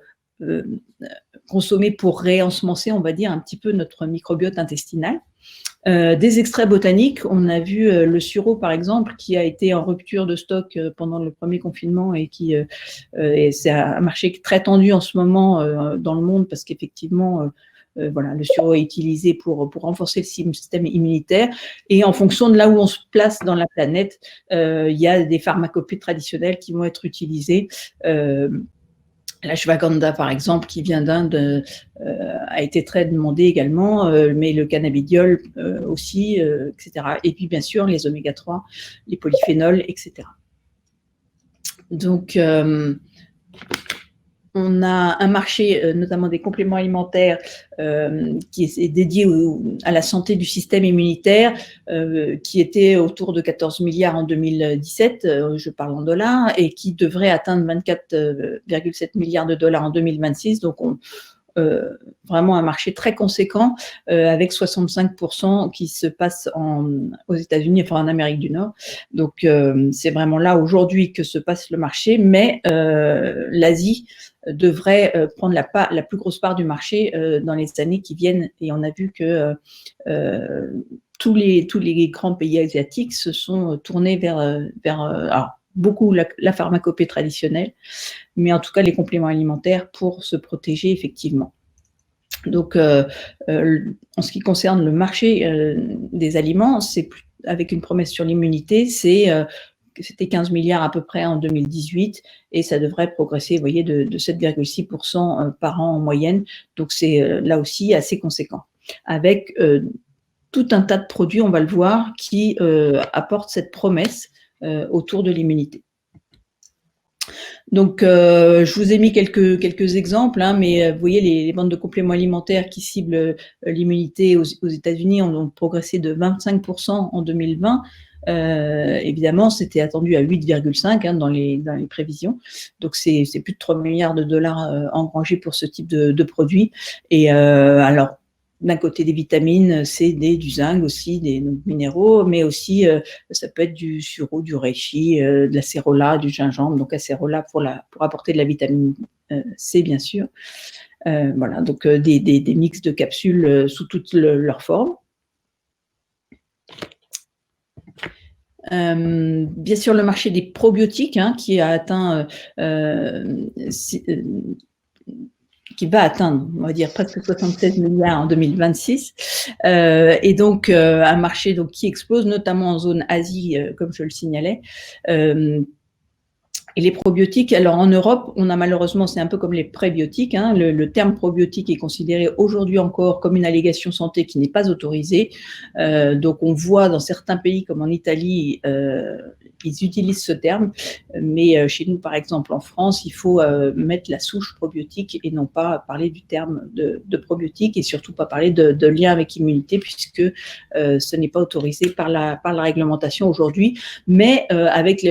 [SPEAKER 6] consommer pour réensemencer, on va dire, un petit peu notre microbiote intestinal. Des extraits botaniques, on a vu le sureau par exemple, qui a été en rupture de stock pendant le premier confinement et qui c'est un marché très tendu en ce moment dans le monde, parce qu'effectivement voilà, le sureau est utilisé pour renforcer le système immunitaire, et en fonction de là où on se place dans la planète, il y a des pharmacopées traditionnelles qui vont être utilisées. L'ashwagandha, par exemple, qui vient d'Inde, a été très demandé également, mais le cannabidiol aussi, etc. Et puis, bien sûr, les oméga-3, les polyphénols, etc. Donc, on a un marché, notamment des compléments alimentaires, qui est dédié à la santé du système immunitaire, qui était autour de 14 milliards en 2017, je parle en dollars, et qui devrait atteindre 24,7 milliards de dollars en 2026. Donc, vraiment un marché très conséquent, avec 65% qui se passe aux États-Unis, enfin en Amérique du Nord. Donc, c'est vraiment là aujourd'hui que se passe le marché, mais l'Asie devrait prendre la plus grosse part du marché dans les années qui viennent, et on a vu que tous les grands pays asiatiques se sont tournés vers alors, beaucoup la pharmacopée traditionnelle, mais en tout cas les compléments alimentaires pour se protéger effectivement. Donc, en ce qui concerne le marché des aliments, c'est avec une promesse sur l'immunité, c'était 15 milliards à peu près en 2018, et ça devrait progresser, vous voyez, de 7,6% par an en moyenne. Donc, c'est là aussi assez conséquent. Avec tout un tas de produits, on va le voir, qui apportent cette promesse autour de l'immunité. Donc, je vous ai mis quelques exemples, mais vous voyez, les bandes de compléments alimentaires qui ciblent l'immunité aux États-Unis ont progressé de 25% en 2020. Évidemment, c'était attendu à 8,5 dans les prévisions. Donc, c'est plus de 3 milliards de dollars engrangés pour ce type de produits. Et alors, d'un côté des vitamines, C, D, du zinc aussi, des minéraux, mais aussi ça peut être du sureau, du reishi, de l'acérola, du gingembre, donc acérola pour apporter de la vitamine C, bien sûr. Voilà, donc des mix de capsules sous toutes leurs formes. Bien sûr, le marché des probiotiques qui a atteint qui va atteindre, on va dire, presque 76 milliards en 2026, et donc un marché qui explose, notamment en zone Asie, comme je le signalais. Et les probiotiques, alors en Europe, on a malheureusement, c'est un peu comme les prébiotiques, le terme probiotique est considéré aujourd'hui encore comme une allégation santé qui n'est pas autorisée. Donc on voit dans certains pays comme en Italie, ils utilisent ce terme, mais chez nous, par exemple en France, il faut mettre la souche probiotique et non pas parler du terme de probiotique, et surtout pas parler de lien avec immunité, puisque ce n'est pas autorisé par la réglementation aujourd'hui. Mais avec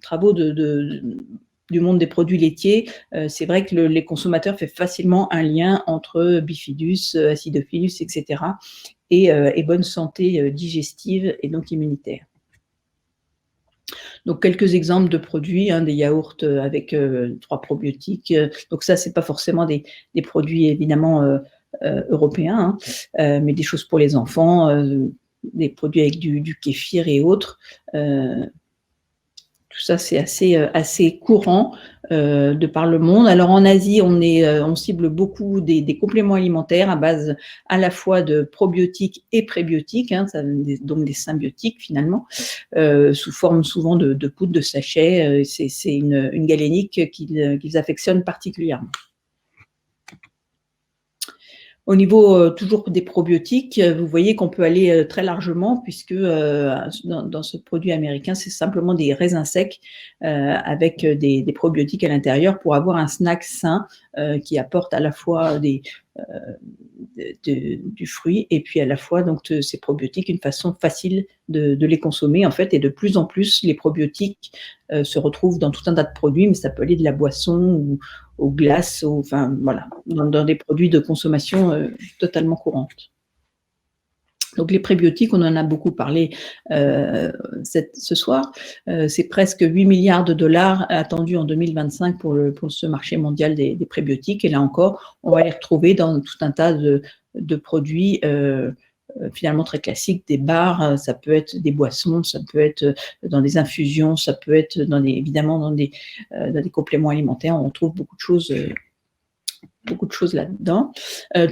[SPEAKER 6] travaux du monde des produits laitiers, c'est vrai que les consommateurs font facilement un lien entre bifidus, acidophilus, etc. et bonne santé digestive et donc immunitaire. Donc, quelques exemples de produits, des yaourts avec 3 probiotiques. Donc, ça, c'est pas forcément des produits évidemment européens, mais des choses pour les enfants, des produits avec du kéfir et autres. Tout ça, c'est assez courant de par le monde. Alors, en Asie, on cible beaucoup des compléments alimentaires à base à la fois de probiotiques et prébiotiques, donc des symbiotiques finalement, sous forme souvent de poudre, de sachets. C'est une galénique qu'ils affectionnent particulièrement. Au niveau toujours des probiotiques, vous voyez qu'on peut aller très largement puisque dans ce produit américain, c'est simplement des raisins secs avec des probiotiques à l'intérieur pour avoir un snack sain qui apporte à la fois du fruit et puis à la fois donc ces probiotiques, une façon facile de les consommer en fait. Et de plus en plus, les probiotiques se retrouvent dans tout un tas de produits, mais ça peut aller de la boisson ou aux glaces, enfin voilà, dans des produits de consommation totalement courantes. Donc les prébiotiques, on en a beaucoup parlé ce soir. C'est presque 8 milliards de dollars attendus en 2025 pour ce marché mondial des prébiotiques. Et là encore, on va les retrouver dans tout un tas de produits finalement très classiques, des bars, ça peut être des boissons, ça peut être dans des infusions, ça peut être évidemment dans des compléments alimentaires. On trouve beaucoup de choses là-dedans.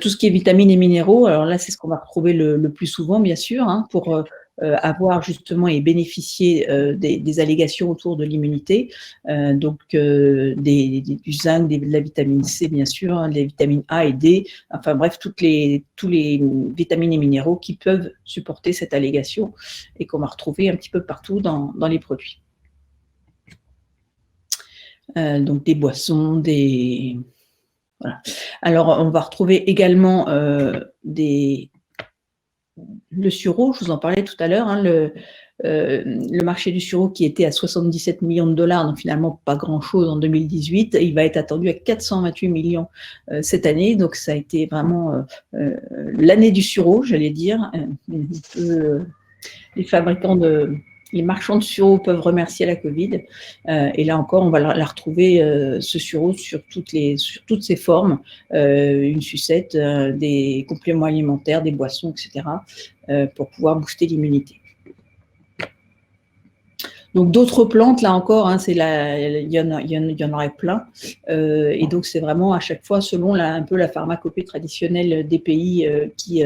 [SPEAKER 6] Tout ce qui est vitamines et minéraux, alors là, c'est ce qu'on va retrouver le plus souvent, bien sûr, pour avoir justement et bénéficier des allégations autour de l'immunité, donc du zinc, de la vitamine C, bien sûr, les vitamines A et D, enfin bref, tous les vitamines et minéraux qui peuvent supporter cette allégation et qu'on va retrouver un petit peu partout dans les produits. Donc des boissons, voilà. Alors, on va retrouver également le sureau, je vous en parlais tout à l'heure, le marché du sureau qui était à 77 millions de dollars, donc finalement pas grand-chose en 2018, il va être attendu à 428 millions cette année, donc ça a été vraiment l'année du sureau, j'allais dire. Les fabricants les marchands de sureau peuvent remercier la Covid. Et là encore, on va la retrouver, ce sureau, sur toutes ses formes, une sucette, des compléments alimentaires, des boissons, etc., pour pouvoir booster l'immunité. Donc d'autres plantes, là encore, il y en aurait plein. Et donc c'est vraiment à chaque fois selon un peu la pharmacopée traditionnelle des pays qui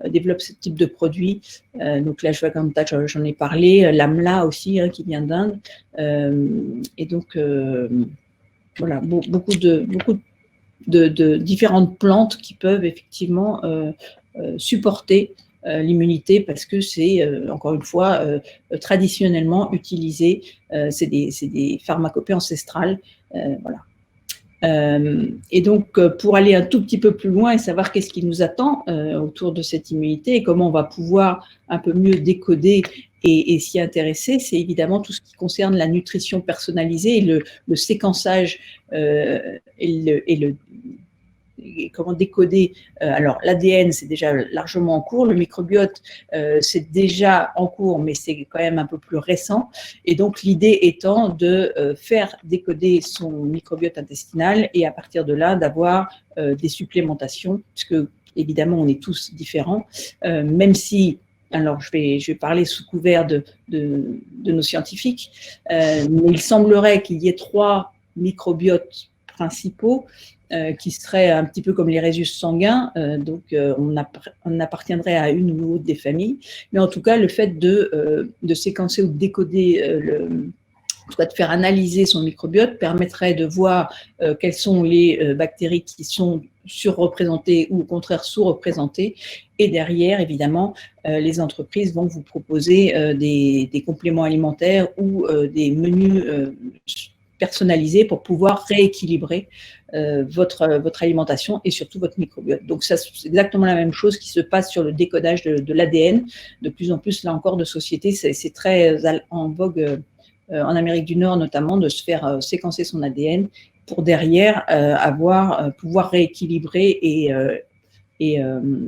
[SPEAKER 6] développent ce type de produits. Donc l'ashwagandha, j'en ai parlé, l'amla aussi, qui vient d'Inde. Et donc voilà, beaucoup de différentes plantes qui peuvent effectivement supporter l'immunité parce que c'est, encore une fois, traditionnellement utilisé, c'est des pharmacopées ancestrales, voilà. Et donc, pour aller un tout petit peu plus loin et savoir qu'est-ce qui nous attend autour de cette immunité et comment on va pouvoir un peu mieux décoder et s'y intéresser, c'est évidemment tout ce qui concerne la nutrition personnalisée et le séquençage et comment décoder. Alors, l'ADN, c'est déjà largement en cours. Le microbiote, c'est déjà en cours, mais c'est quand même un peu plus récent. Et donc, l'idée étant de faire décoder son microbiote intestinal et à partir de là, d'avoir des supplémentations, puisque évidemment, on est tous différents, même si... Alors, je vais parler sous couvert de nos scientifiques, mais il semblerait qu'il y ait 3 microbiotes principaux qui seraient un petit peu comme les résus sanguins, donc on appartiendrait à une ou l'autre des familles, mais en tout cas le fait de séquencer ou de décoder, en tout cas de faire analyser son microbiote permettrait de voir quelles sont les bactéries qui sont surreprésentées ou au contraire sous-représentées, et derrière évidemment les entreprises vont vous proposer des compléments alimentaires ou des menus personnalisé pour pouvoir rééquilibrer votre alimentation et surtout votre microbiote. Donc ça, c'est exactement la même chose qui se passe sur le décodage de l'ADN. De plus en plus, là encore, de sociétés, c'est très en vogue en Amérique du Nord notamment, de se faire séquencer son ADN pour derrière pouvoir rééquilibrer et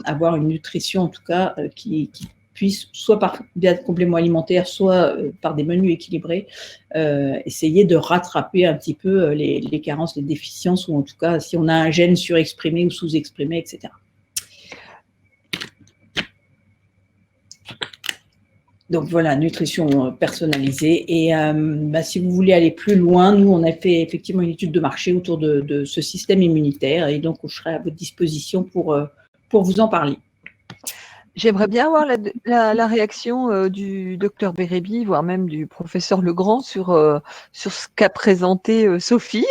[SPEAKER 6] avoir une nutrition en tout cas qui puisse, soit par via de compléments alimentaires, soit par des menus équilibrés, essayer de rattraper un petit peu les carences, les déficiences, ou en tout cas si on a un gène surexprimé ou sous-exprimé, etc. Donc voilà, nutrition personnalisée. Et si vous voulez aller plus loin, nous, on a fait effectivement une étude de marché autour de ce système immunitaire, et donc je serai à votre disposition pour vous en parler.
[SPEAKER 1] J'aimerais bien avoir la réaction du docteur Bérébi, voire même du professeur Legrand sur ce qu'a présenté Sophie.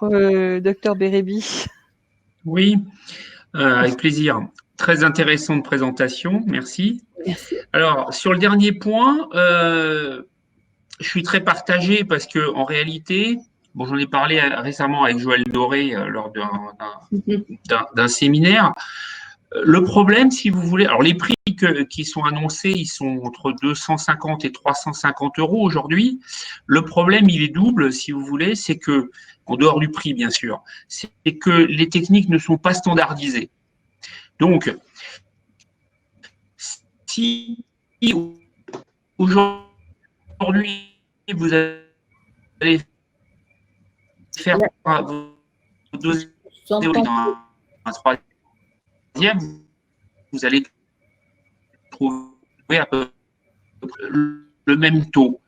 [SPEAKER 1] Docteur Bérébi.
[SPEAKER 2] Oui, avec plaisir. Très intéressante présentation, merci.
[SPEAKER 6] Merci.
[SPEAKER 2] Alors, sur le dernier point, je suis très partagé parce que en réalité, bon, j'en ai parlé récemment avec Joël Doré lors d'un séminaire. Le problème, si vous voulez, alors les prix qui sont annoncés, ils sont entre 250 et 350 euros aujourd'hui. Le problème, il est double, si vous voulez, c'est que, en dehors du prix, bien sûr, c'est que les techniques ne sont pas standardisées. Donc, si aujourd'hui, vous allez faire vos doses dans un troisième, vous allez trouver à peu près le même taux.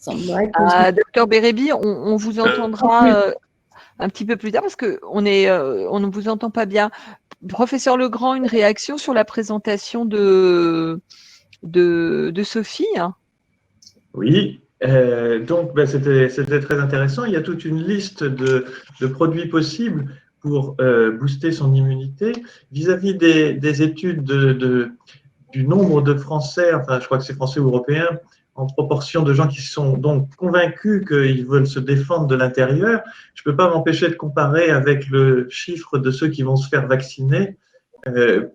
[SPEAKER 1] Docteur Bérébi, on vous entendra un petit peu plus tard parce qu'on ne vous entend pas bien. Professeur Legrand, une réaction sur la présentation de Sophie?
[SPEAKER 5] Oui, donc c'était très intéressant. Il y a toute une liste de produits possibles pour booster son immunité. Vis-à-vis des études du nombre de Français, enfin je crois que c'est Français ou Européens, en proportion de gens qui sont donc convaincus qu'ils veulent se défendre de l'intérieur, je ne peux pas m'empêcher de comparer avec le chiffre de ceux qui vont se faire vacciner,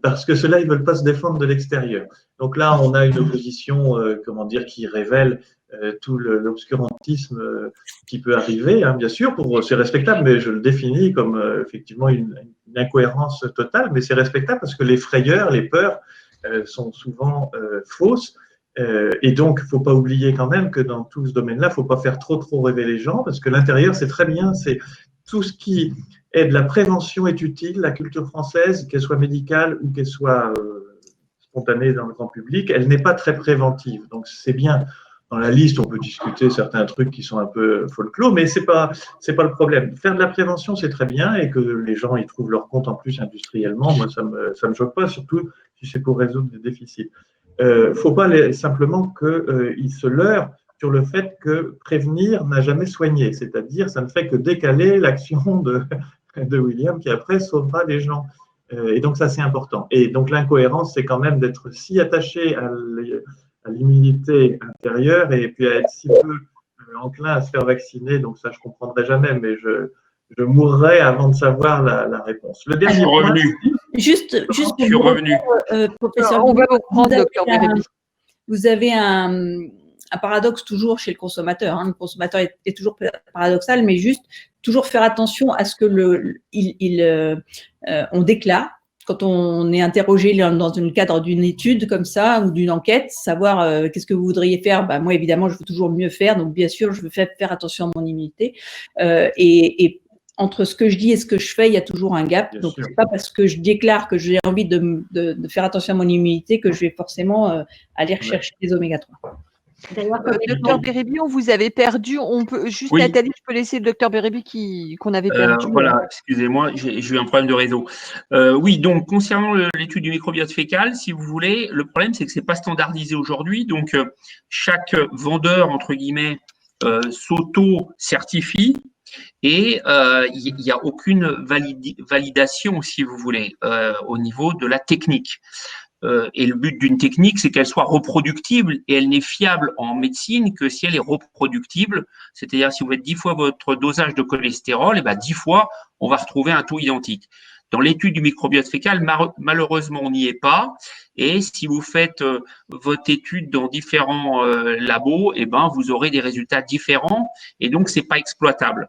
[SPEAKER 5] parce que ceux-là, ils ne veulent pas se défendre de l'extérieur. Donc là, on a une opposition, qui révèle tout l'obscurantisme qui peut arriver, hein, bien sûr, c'est respectable, mais je le définis comme effectivement une incohérence totale, mais c'est respectable parce que les frayeurs, les peurs sont souvent fausses. Et donc, il ne faut pas oublier quand même que dans tout ce domaine-là, il ne faut pas faire trop rêver les gens, parce que l'intérieur, c'est très bien, c'est tout ce qui est de la prévention est utile. La culture française, qu'elle soit médicale ou qu'elle soit spontanée dans le grand public, elle n'est pas très préventive. Donc, c'est bien. Dans la liste, on peut discuter certains trucs qui sont un peu folklore, mais c'est pas le problème. Faire de la prévention, c'est très bien, et que les gens y trouvent leur compte en plus industriellement, moi, ça me choque pas, surtout si c'est pour résoudre des déficits. Faut pas simplement qu'ils se leurrent sur le fait que prévenir n'a jamais soigné, c'est-à-dire ça ne fait que décaler l'action de William qui après sauvera les gens. Et donc ça c'est important. Et donc l'incohérence c'est quand même d'être si attaché à l'immunité intérieure et puis à être si peu enclin à se faire vacciner. Donc ça je comprendrai jamais, mais je mourrai avant de savoir la réponse. Le dernier point,
[SPEAKER 6] Juste
[SPEAKER 2] je suis revenu.
[SPEAKER 6] Professeur,
[SPEAKER 1] on va vous reprendre, docteur Bérébi.
[SPEAKER 6] Vous avez un paradoxe toujours chez le consommateur. Hein. Le consommateur est toujours paradoxal, mais juste toujours faire attention à ce que on déclare quand on est interrogé dans le cadre d'une étude comme ça ou d'une enquête, savoir qu'est-ce que vous voudriez faire. Moi, évidemment, je veux toujours mieux faire, donc bien sûr, je veux faire attention à mon immunité. Et entre ce que je dis et ce que je fais, il y a toujours un gap. Bien donc, ce n'est pas parce que je déclare que j'ai envie de faire attention à mon immunité que je vais forcément aller rechercher les oméga 3.
[SPEAKER 1] Docteur Bérébi, on vous avait perdu. On peut juste, oui. Nathalie, je peux laisser le docteur Bérébi qu'on avait perdu.
[SPEAKER 2] Voilà, excusez-moi, j'ai eu un problème de réseau. Oui, donc concernant l'étude du microbiote fécal, si vous voulez, le problème c'est que c'est pas standardisé aujourd'hui. Donc chaque vendeur entre guillemets s'auto-certifie. Et il n'y a aucune validation, si vous voulez, au niveau de la technique. Et le but d'une technique, c'est qu'elle soit reproductible et elle n'est fiable en médecine que si elle est reproductible. C'est-à-dire, si vous faites 10 fois votre dosage de cholestérol, et 10 fois, on va retrouver un taux identique. Dans l'étude du microbiote fécal, malheureusement, on n'y est pas. Et si vous faites votre étude dans différents labos, eh ben, vous aurez des résultats différents et donc c'est pas exploitable.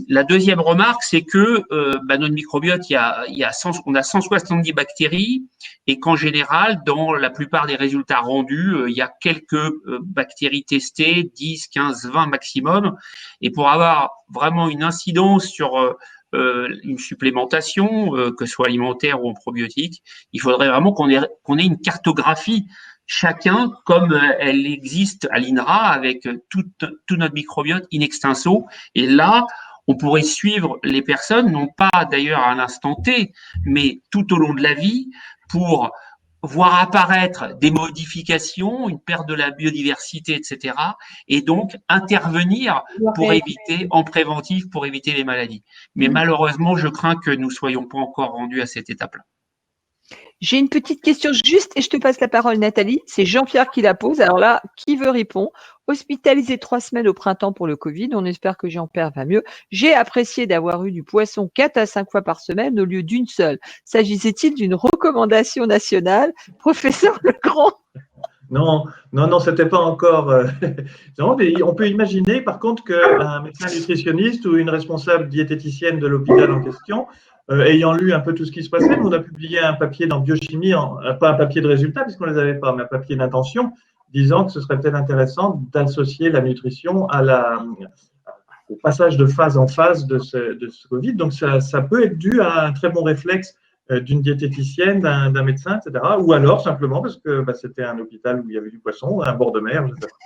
[SPEAKER 2] La deuxième remarque, c'est que notre microbiote, on a 170 bactéries et qu'en général, dans la plupart des résultats rendus, il y a quelques bactéries testées, 10, 15, 20 maximum. Et pour avoir vraiment une incidence sur une supplémentation, que ce soit alimentaire ou en probiotique, il faudrait vraiment qu'on ait une cartographie chacun comme elle existe à l'INRA avec tout notre microbiote in extenso. Et là, on pourrait suivre les personnes, non pas d'ailleurs à l'instant T, mais tout au long de la vie pour voir apparaître des modifications, une perte de la biodiversité, etc. Et donc intervenir pour éviter, en préventif, pour éviter les maladies. Mais malheureusement, je crains que nous ne soyons pas encore rendus à cette étape-là.
[SPEAKER 1] J'ai une petite question juste et je te passe la parole, Nathalie. C'est Jean-Pierre qui la pose. Alors là, qui veut répondre? Hospitalisé 3 semaines au printemps pour le Covid. On espère que Jean-Pierre va mieux. J'ai apprécié d'avoir eu du poisson 4 à 5 fois par semaine au lieu d'une seule. S'agissait-il d'une recommandation nationale? Professeur Legrand?
[SPEAKER 5] Non, c'était pas encore. Non, mais on peut imaginer, par contre, qu'un médecin nutritionniste ou une responsable diététicienne de l'hôpital en question, ayant lu un peu tout ce qui se passait, on a publié un papier dans Biochimie, pas un papier de résultats puisqu'on les avait pas, mais un papier d'intention, disant que ce serait peut-être intéressant d'associer la nutrition au passage de phase en phase de ce Covid. Donc ça peut être dû à un très bon réflexe d'une diététicienne, d'un médecin, etc. Ou alors simplement parce que c'était un hôpital où il y avait du poisson, un bord de mer, je sais pas.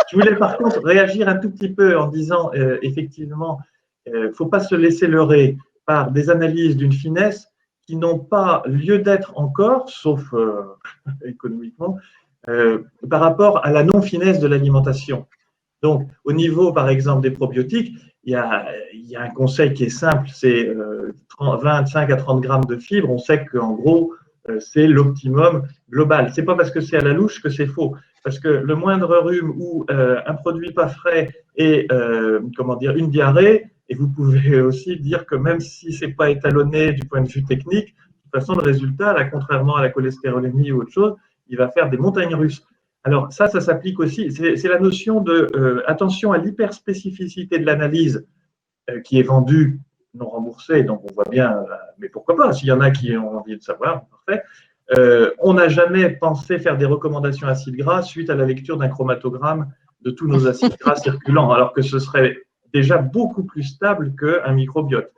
[SPEAKER 5] Je voulais par contre réagir un tout petit peu en disant effectivement, faut pas se laisser leurrer par des analyses d'une finesse qui n'ont pas lieu d'être encore, sauf économiquement, par rapport à la non-finesse de l'alimentation. Donc, au niveau, par exemple, des probiotiques, il y a un conseil qui est simple, c'est 25 à 30 grammes de fibres. On sait qu'en gros, c'est l'optimum global. C'est pas parce que c'est à la louche que c'est faux. Parce que le moindre rhume ou un produit pas frais et une diarrhée, et vous pouvez aussi dire que même si c'est pas étalonné du point de vue technique, de toute façon, le résultat, là, contrairement à la cholestérolémie ou autre chose, il va faire des montagnes russes. Alors ça s'applique aussi, c'est la notion de attention à l'hyperspécificité de l'analyse qui est vendue, non remboursée, donc on voit bien, mais pourquoi pas, s'il y en a qui ont envie de savoir, parfait. On n'a jamais pensé faire des recommandations acides gras suite à la lecture d'un chromatogramme de tous nos acides gras circulants, alors que ce serait déjà beaucoup plus stable qu'un microbiote.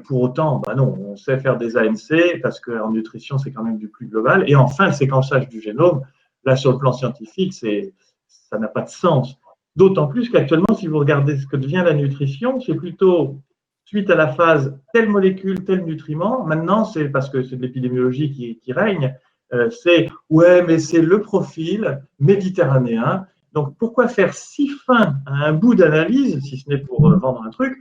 [SPEAKER 5] Pour autant, non, on sait faire des ANC parce qu'en nutrition, c'est quand même du plus global. Et enfin, le séquençage du génome, là, sur le plan scientifique, ça n'a pas de sens. D'autant plus qu'actuellement, si vous regardez ce que devient la nutrition, c'est plutôt suite à la phase telle molécule, tel nutriment. Maintenant, c'est parce que c'est de l'épidémiologie qui règne. Ouais, mais c'est le profil méditerranéen. Donc, pourquoi faire si fin à un bout d'analyse, si ce n'est pour vendre un truc,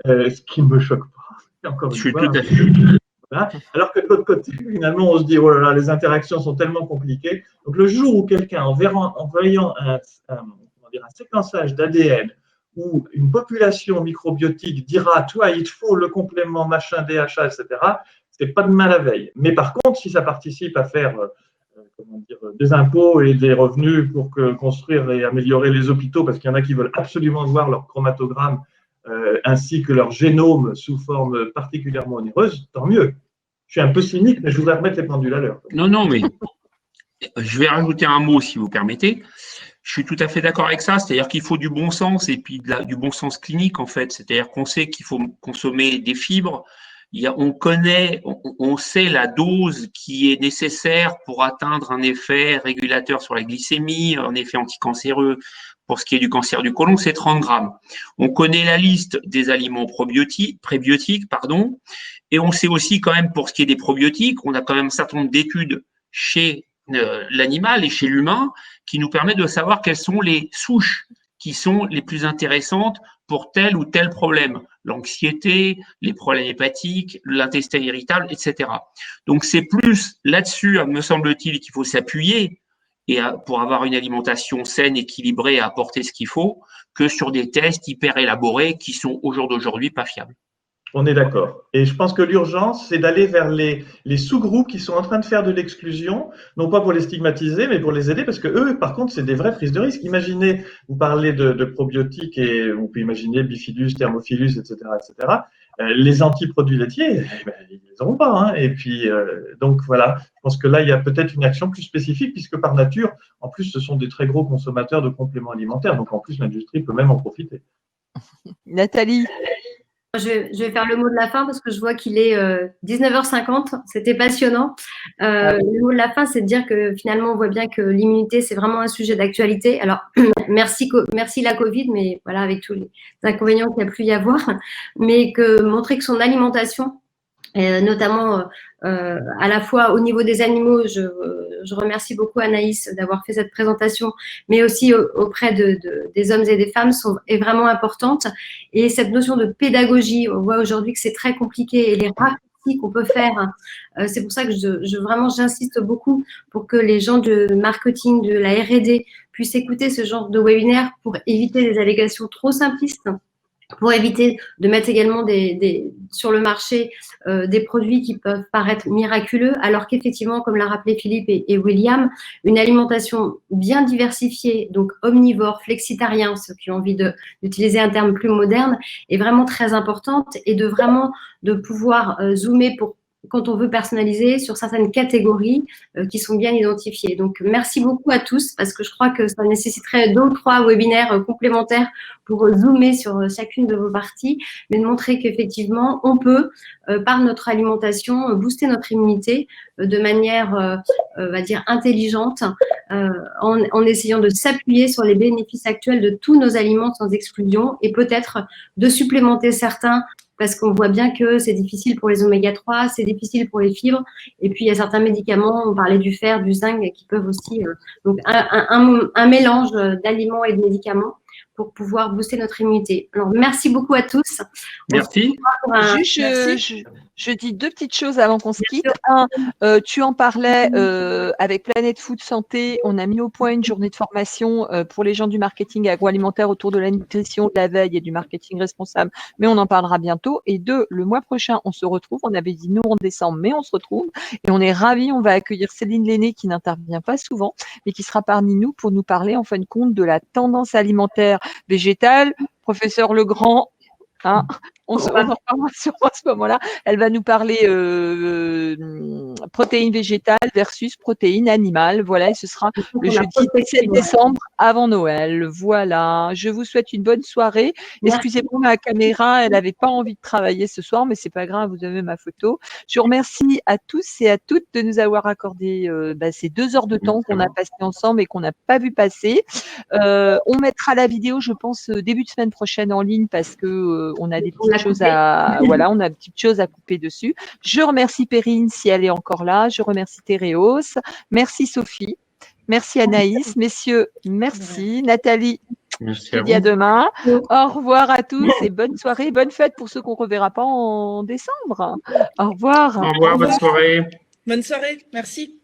[SPEAKER 5] ce qui ne me choque pas. Encore une fois, voilà. Alors que de l'autre côté, finalement, on se dit, oh là là, les interactions sont tellement compliquées. Donc, le jour où quelqu'un, en voyant un séquençage d'ADN où une population microbiotique dira, toi, il te faut le complément machin, DHA, etc., c'est pas de mal à veille. Mais par contre, si ça participe à faire des impôts et des revenus pour construire et améliorer les hôpitaux, parce qu'il y en a qui veulent absolument voir leur chromatogramme ainsi que leur génome sous forme particulièrement onéreuse, tant mieux. Je suis un peu cynique, mais je voudrais remettre les pendules à l'heure.
[SPEAKER 2] Non, mais je vais rajouter un mot, si vous permettez. Je suis tout à fait d'accord avec ça, c'est-à-dire qu'il faut du bon sens et puis du bon sens clinique, en fait. C'est-à-dire qu'on sait qu'il faut consommer des fibres. On sait la dose qui est nécessaire pour atteindre un effet régulateur sur la glycémie, un effet anticancéreux. Pour ce qui est du cancer du côlon, c'est 30 grammes. On connaît la liste des aliments prébiotiques, et on sait aussi quand même pour ce qui est des probiotiques, on a quand même un certain nombre d'études chez l'animal et chez l'humain qui nous permettent de savoir quelles sont les souches qui sont les plus intéressantes pour tel ou tel problème. L'anxiété, les problèmes hépatiques, l'intestin irritable, etc. Donc, c'est plus là-dessus, me semble-t-il, qu'il faut s'appuyer et pour avoir une alimentation saine, équilibrée et apporter ce qu'il faut, que sur des tests hyper élaborés qui sont au jour d'aujourd'hui pas fiables.
[SPEAKER 5] On est d'accord. Et je pense que l'urgence, c'est d'aller vers les sous-groupes qui sont en train de faire de l'exclusion, non pas pour les stigmatiser, mais pour les aider, parce que eux, par contre, c'est des vraies prises de risque. Imaginez, vous parlez de probiotiques et on peut imaginer Bifidus, Thermophilus, etc., etc. Les antiproduits laitiers, ils les auront pas. Hein. Et puis, donc voilà, je pense que là, il y a peut-être une action plus spécifique, puisque par nature, en plus, ce sont des très gros consommateurs de compléments alimentaires. Donc, en plus, l'industrie peut même en profiter.
[SPEAKER 1] Nathalie.
[SPEAKER 3] Je vais faire le mot de la fin parce que je vois qu'il est 19h50. C'était passionnant. Le mot de la fin, c'est de dire que finalement, on voit bien que l'immunité, c'est vraiment un sujet d'actualité. Alors, merci la Covid, mais voilà, avec tous les inconvénients qu'il y a pu y avoir, mais que montrer que son alimentation, notamment à la fois au niveau des animaux, je remercie beaucoup Anaïs d'avoir fait cette présentation, mais aussi auprès des hommes et des femmes est vraiment importante. Et cette notion de pédagogie, on voit aujourd'hui que c'est très compliqué et les raccourcis qu'on peut faire, c'est pour ça que vraiment j'insiste beaucoup pour que les gens de marketing, de la R&D puissent écouter ce genre de webinaire pour éviter des allégations trop simplistes, pour éviter de mettre également sur le marché des produits qui peuvent paraître miraculeux, alors qu'effectivement, comme l'a rappelé Philippe et William, une alimentation bien diversifiée, donc omnivore, flexitarien, ceux qui ont envie d'utiliser un terme plus moderne, est vraiment très importante et de pouvoir zoomer pour quand on veut personnaliser sur certaines catégories qui sont bien identifiées. Donc, merci beaucoup à tous parce que je crois que ça nécessiterait 2 ou 3 webinaires complémentaires pour zoomer sur chacune de vos parties, mais de montrer qu'effectivement, on peut, par notre alimentation, booster notre immunité de manière, on va dire, intelligente, en essayant de s'appuyer sur les bénéfices actuels de tous nos aliments sans exclusion et peut-être de supplémenter certains parce qu'on voit bien que c'est difficile pour les oméga 3, c'est difficile pour les fibres, et puis il y a certains médicaments, on parlait du fer, du zinc, qui peuvent aussi, donc un mélange d'aliments et de médicaments pour pouvoir booster notre immunité. Alors, merci beaucoup à tous.
[SPEAKER 2] Merci.
[SPEAKER 1] Je dis 2 petites choses avant qu'on se quitte. Tu en parlais avec Planète Food Santé. On a mis au point une journée de formation pour les gens du marketing agroalimentaire autour de la nutrition, de la veille et du marketing responsable. Mais on en parlera bientôt. Et 2, le mois prochain, on se retrouve. On avait dit nous en décembre, mais on se retrouve. Et on est ravis. On va accueillir Céline Lenné qui n'intervient pas souvent, mais qui sera parmi nous pour nous parler en fin de compte de la tendance alimentaire végétale. Professeur Legrand, hein, on en reparlera sûrement à ce moment-là. Elle va nous parler protéines végétales versus protéines animales. Voilà, et ce sera le jeudi 17 décembre avant Noël. Voilà, je vous souhaite une bonne soirée. Excusez-moi, ma caméra, elle n'avait pas envie de travailler ce soir, mais c'est pas grave, vous avez ma photo. Je vous remercie à tous et à toutes de nous avoir accordé ces 2 heures de temps qu'on a passé ensemble et qu'on n'a pas vu passer. On mettra la vidéo, je pense, début de semaine prochaine en ligne parce que on a des petites choses on a des petites choses à couper dessus. Je remercie Perrine si elle est encore là. Je remercie Théréos. Merci Sophie. Merci Anaïs. Messieurs, merci. Nathalie,
[SPEAKER 2] merci
[SPEAKER 1] je te dis à demain. Au revoir à tous et bonne soirée, bonne fête pour ceux qu'on ne reverra pas en décembre. Au revoir.
[SPEAKER 2] Au revoir, bonne soirée.
[SPEAKER 6] Bonne soirée, merci.